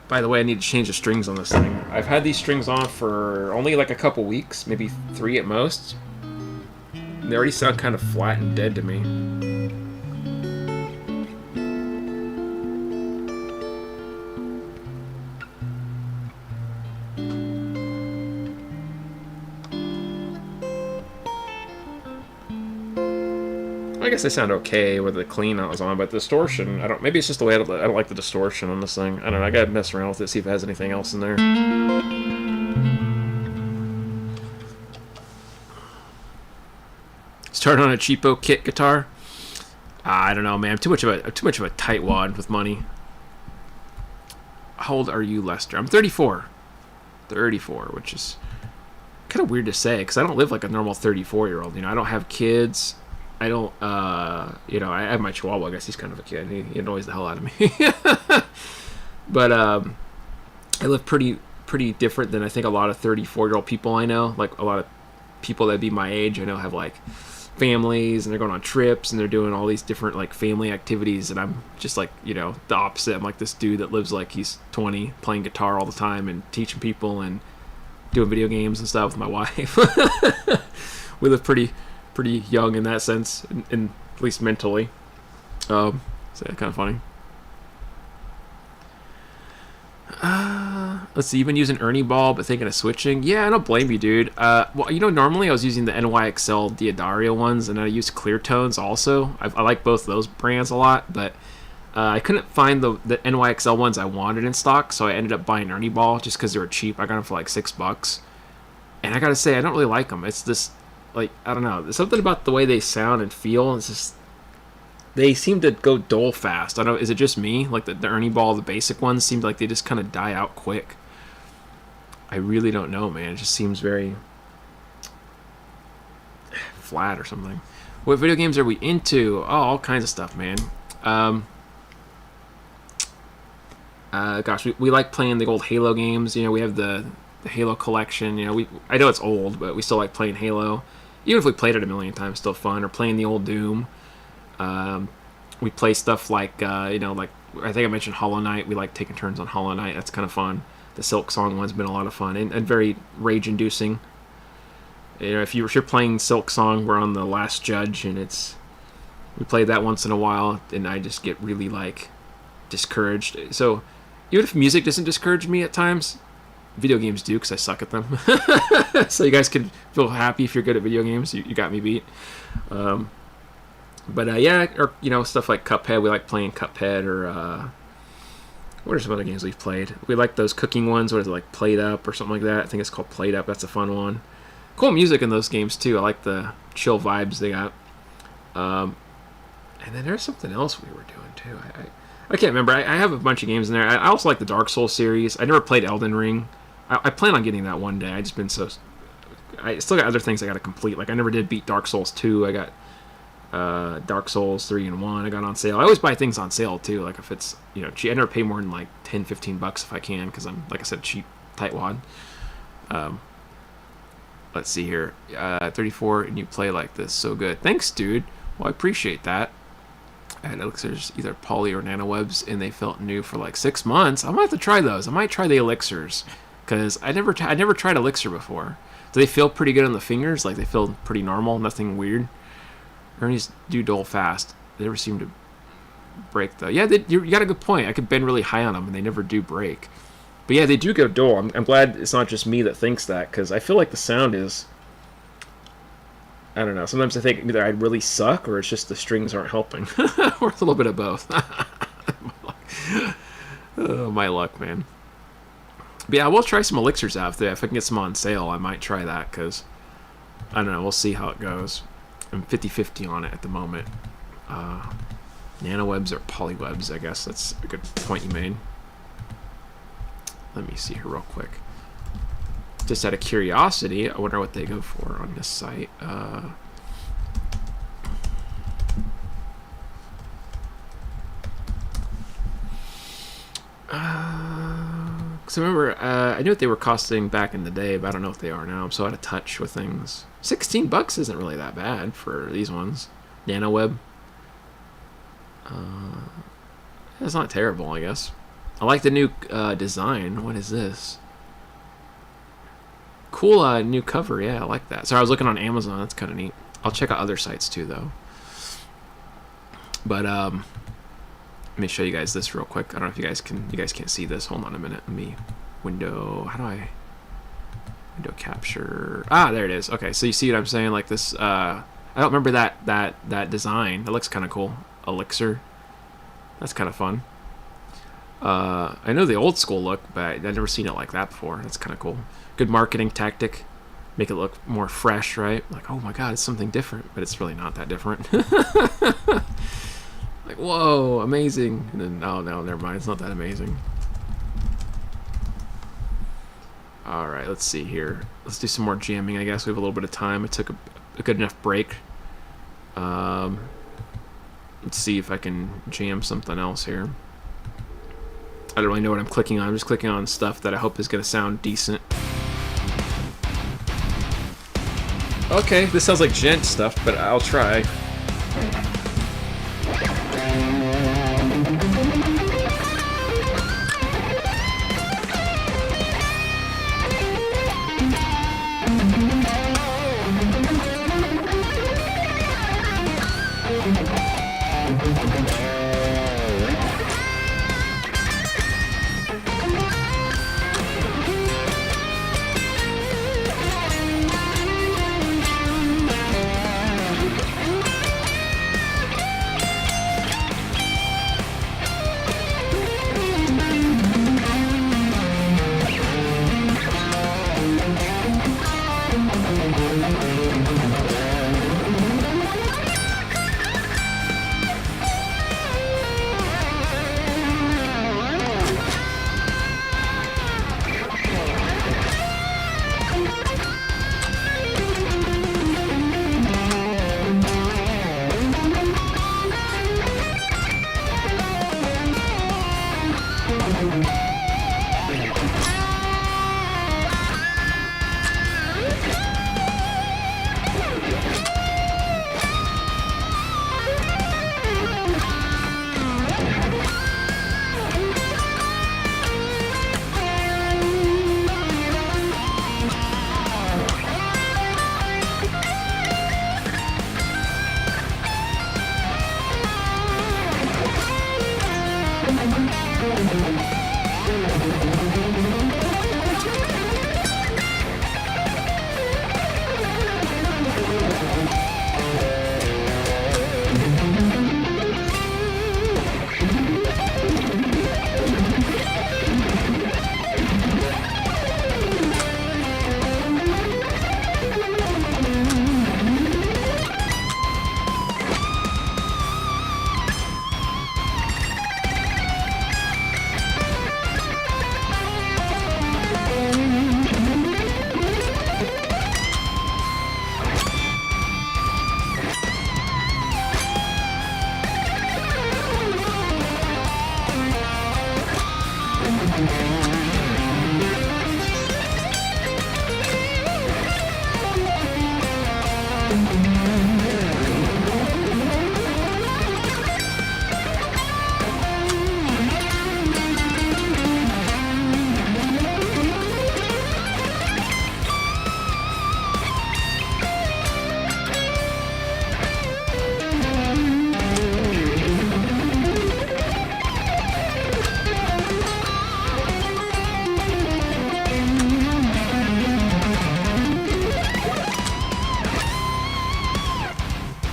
S1: By the way, I need to change the strings on this thing. I've had these strings on for only like a couple weeks, maybe 3 at most. They already sound kind of flat and dead to me. I guess they sound okay with the clean I was on, but distortion, I don't. Maybe it's just the way I don't like the distortion on this thing. I don't know. I gotta mess around with it, see if it has anything else in there. Start on a cheapo kit guitar. I don't know, man. I'm too much of a tightwad with money. How old are you, Lester? I'm 34. 34, which is kind of weird to say because I don't live like a normal 34-year-old. I don't have kids. I don't, I have my Chihuahua. I guess he's kind of a kid. He annoys the hell out of me. But I live pretty different than I think a lot of 34-year-old people I know. Like a lot of people that be my age, I know have like families and they're going on trips and they're doing all these different like family activities. And I'm just like, the opposite. I'm like this dude that lives like he's 20, playing guitar all the time and teaching people and doing video games and stuff with my wife. We live pretty young in that sense, in at least mentally. So yeah, kind of funny. Let's see, you've been using Ernie Ball, but thinking of switching. Yeah, I don't blame you, dude. Well, normally I was using the NYXL Diodario ones, and I use Clear Tones also. I like both those brands a lot, but I couldn't find the NYXL ones I wanted in stock, so I ended up buying Ernie Ball just because they were cheap. I got them for like $6. And I gotta say, I don't really like them. It's this, like, I don't know. There's something about the way they sound and feel. It's just, they seem to go dull fast. I don't know. Is it just me? Like the Ernie Ball, the basic ones, seem like they just kind of die out quick. I really don't know, man. It just seems very flat or something. What video games are we into? Oh, all kinds of stuff, man. Gosh, we like playing the old Halo games. We have the Halo collection. I know it's old, but we still like playing Halo. Even if we played it a million times, it's still fun. Or playing the old Doom. We play stuff like, like I think I mentioned Hollow Knight. We like taking turns on Hollow Knight. That's kind of fun. The Silk Song one's been a lot of fun and very rage-inducing. If you're playing Silk Song, we're on the Last Judge, and we play that once in a while, and I just get really like discouraged. So even if music doesn't discourage me at times, video games do, because I suck at them. So you guys can feel happy if you're good at video games. You got me beat. But yeah, or stuff like Cuphead. We like playing Cuphead, or what are some other games we've played? We like those cooking ones. What is it, like Plate Up or something like that? I think it's called Plate Up. That's a fun one. Cool music in those games too. I like the chill vibes they got. And then there's something else we were doing too. I can't remember. I have a bunch of games in there. I also like the Dark Souls series. I never played Elden Ring. I plan on getting that one day. I still got other things I got to complete. Like I never did beat Dark Souls 2. I got Dark Souls 3 and 1. I got on sale. I always buy things on sale too. Like if it's, you know, I never pay more than like 10, 15 bucks if I can, because I'm, like I said, cheap tightwad. Let's see here. 34, and you play like this. So good. Thanks, dude. Well, I appreciate that. I had elixirs, either poly or nanowebs, and they felt new for like 6 months. I might have to try those. I might try the elixirs, because I never tried elixir before. Do they feel pretty good on the fingers? Like they feel pretty normal, nothing weird? Ernie's do dull fast. They never seem to break though. Yeah, you got a good point. I could bend really high on them, and they never do break. But yeah, they do go dull. I'm glad it's not just me that thinks that, because I feel like the sound is, I don't know. Sometimes I think either I really suck or it's just the strings aren't helping. Or a little bit of both. Oh, my luck, man. But yeah, we'll try some elixirs out there. If I can get some on sale, I might try that, because I don't know. We'll see how it goes. I'm 50-50 on it at the moment. Nanowebs or polywebs, I guess. That's a good point you made. Let me see here real quick. Just out of curiosity, I wonder what they go for on this site. Because I remember, I knew what they were costing back in the day, but I don't know what they are now. I'm so out of touch with things. 16 bucks isn't really that bad for these ones. Nanoweb. It's not terrible, I guess. I like the new design. What is this? Cool new cover. Yeah, I like that. So I was looking on Amazon. That's kind of neat. I'll check out other sites too, though. But let me show you guys this real quick. I don't know if you guys can't see this. Hold on a minute. Let me window. How do I window capture? Ah, there it is. Okay, so you see what I'm saying? Like this. I don't remember that design. That looks kind of cool. Elixir. That's kind of fun. I know the old school look, but I've never seen it like that before. That's kind of cool. Good marketing tactic. Make it look more fresh, right? Like, oh my god, it's something different, but it's really not that different. Like, whoa, amazing. And then, oh no, never mind. It's not that amazing. All right, let's see here. Let's do some more jamming, I guess. We have a little bit of time. I took a good enough break. Let's see if I can jam something else here. I don't really know what I'm clicking on. I'm just clicking on stuff that I hope is going to sound decent. Okay, this sounds like gent stuff, but I'll try.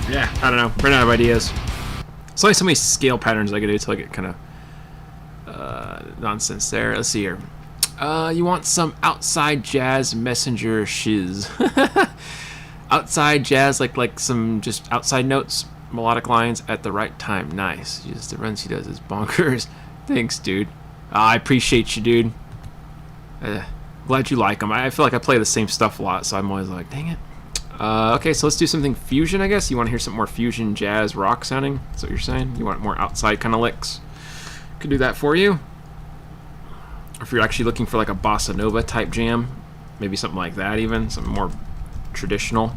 S1: Yeah, I don't know. Ran out of ideas. There's only so many scale patterns I could do until I get kind of nonsense there. Let's see here. You want some outside jazz messenger shiz. Outside jazz, like some just outside notes, melodic lines at the right time. Nice. Just the runs he does is bonkers. Thanks, dude. I appreciate you, dude. Glad you like them. I feel like I play the same stuff a lot, so I'm always like, dang it. Okay, so let's do something fusion, I guess. You want to hear some more fusion, jazz, rock sounding? That's what you're saying? You want more outside kind of licks? Could do that for you. Or if you're actually looking for like a bossa nova type jam, maybe something like that even, something more traditional.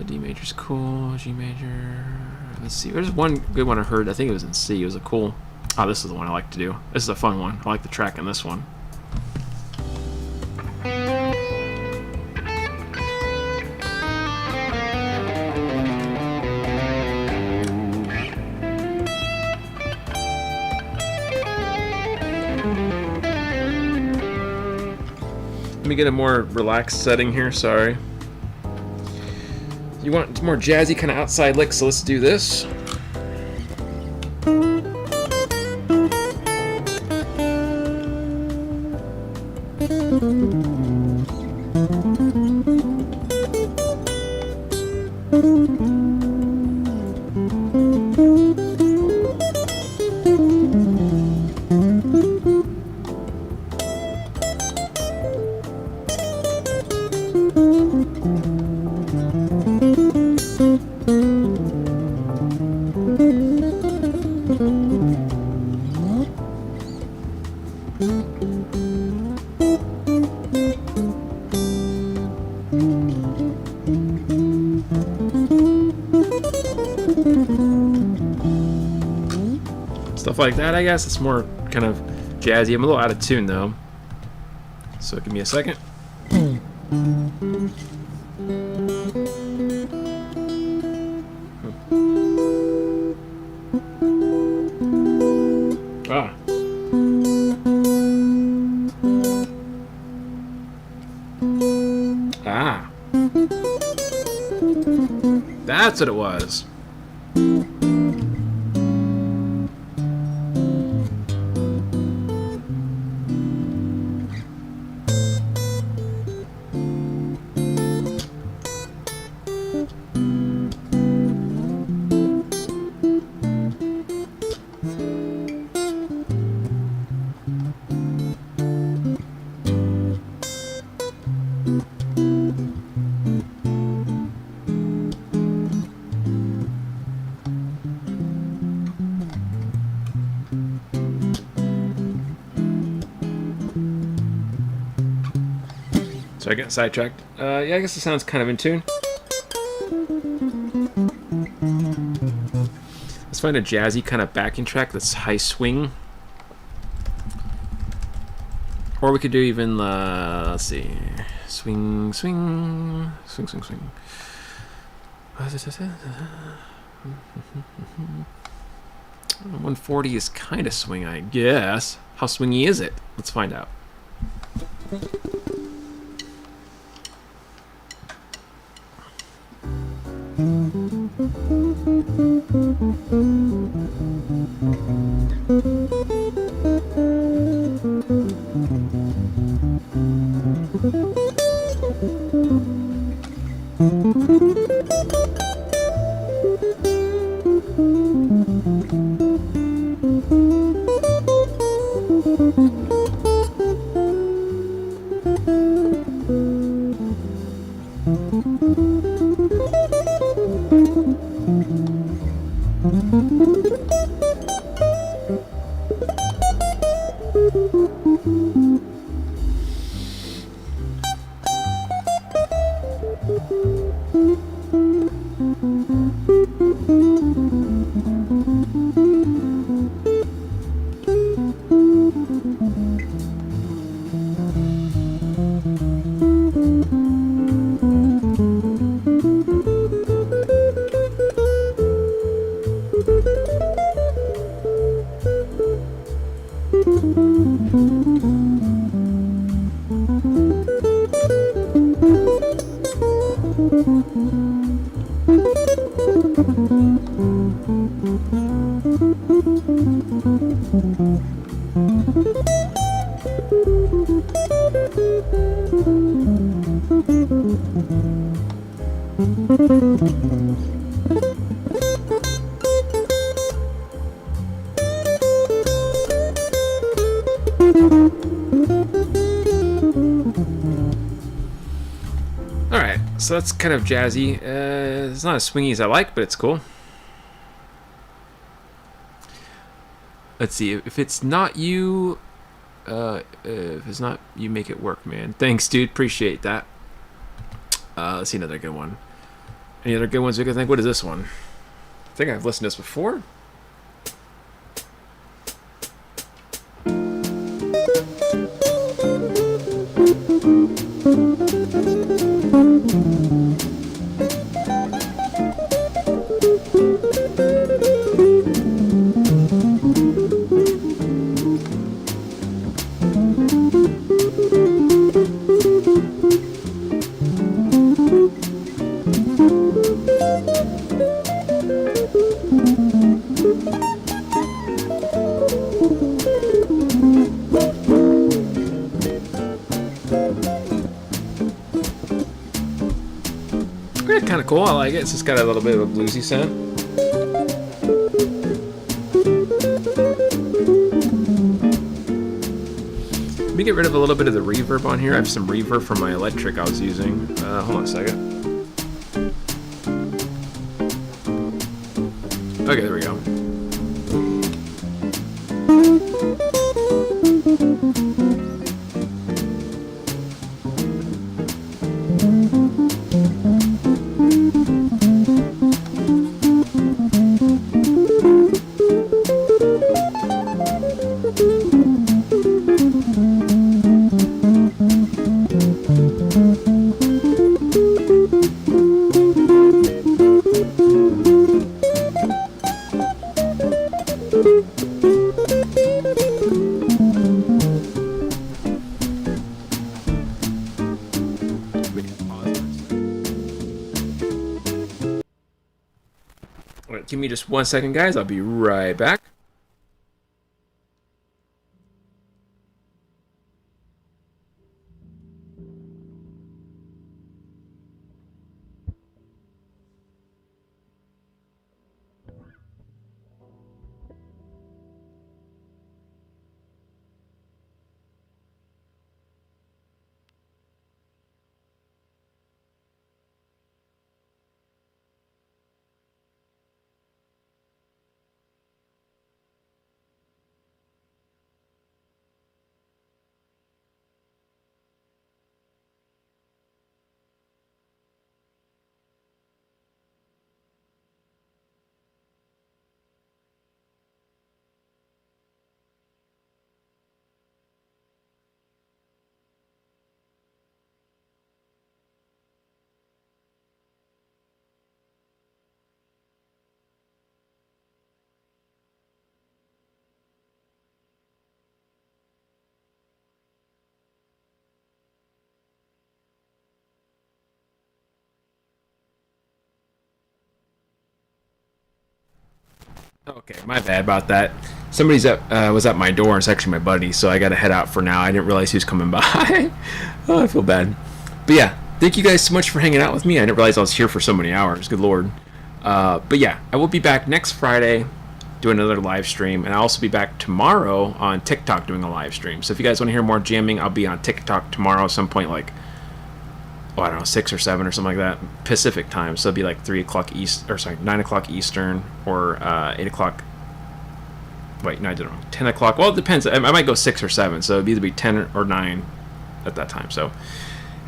S1: D major's cool, G major. Let's see, there's one good one I heard. I think it was in C. It was a cool... Oh, this is the one I like to do. This is a fun one. I like the track in this one. Let me get a more relaxed setting here, sorry. You want more jazzy kind of outside licks, so let's do this. Stuff like that, I guess. It's more kind of jazzy. I'm a little out of tune, though. So give me a second. Ah. Ah. That's what it was. So I get sidetracked. Yeah, I guess it sounds kind of in tune. Let's find a jazzy kind of backing track that's high swing. Or we could do even, let's see, swing, swing, swing, swing, swing. 140 is kind of swing, I guess. How swingy is it? Let's find out. Alright, so that's kind of jazzy. It's not as swingy as I like, but it's cool. Let's see, if it's not you, if it's not you, make it work, man. Thanks, dude, appreciate that. Let's see another good one. Any other good ones we can think? What is this one? I think I've listened to this before. Kind of cool. I like it. It's just got a little bit of a bluesy scent. Let me get rid of a little bit of the reverb on here. I have some reverb from my electric I was using. Hold on a second. Okay, there we go. Alright, give me just 1 second, guys. I'll be right back. Okay, my bad about that. Somebody's was at my door. It's actually my buddy, so I got to head out for now. I didn't realize he was coming by. Oh, I feel bad. But yeah, thank you guys so much for hanging out with me. I didn't realize I was here for so many hours. Good lord. But yeah, I will be back next Friday doing another live stream, and I'll also be back tomorrow on TikTok doing a live stream. So if you guys want to hear more jamming, I'll be on TikTok tomorrow at some point, like, oh, I don't know, 6 or 7 or something like that Pacific time. So it'll be like 3 o'clock East, or sorry, 9 o'clock Eastern, or 8 o'clock. Wait, no, I did it wrong. 10 o'clock. Well, it depends. I might go 6 or 7, so it'd either be 10 or 9 at that time. So,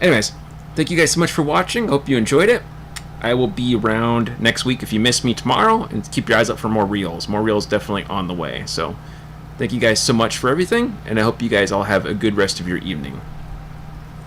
S1: anyways, thank you guys so much for watching. Hope you enjoyed it. I will be around next week if you miss me tomorrow, and keep your eyes up for more reels. More reels definitely on the way. So, thank you guys so much for everything, and I hope you guys all have a good rest of your evening.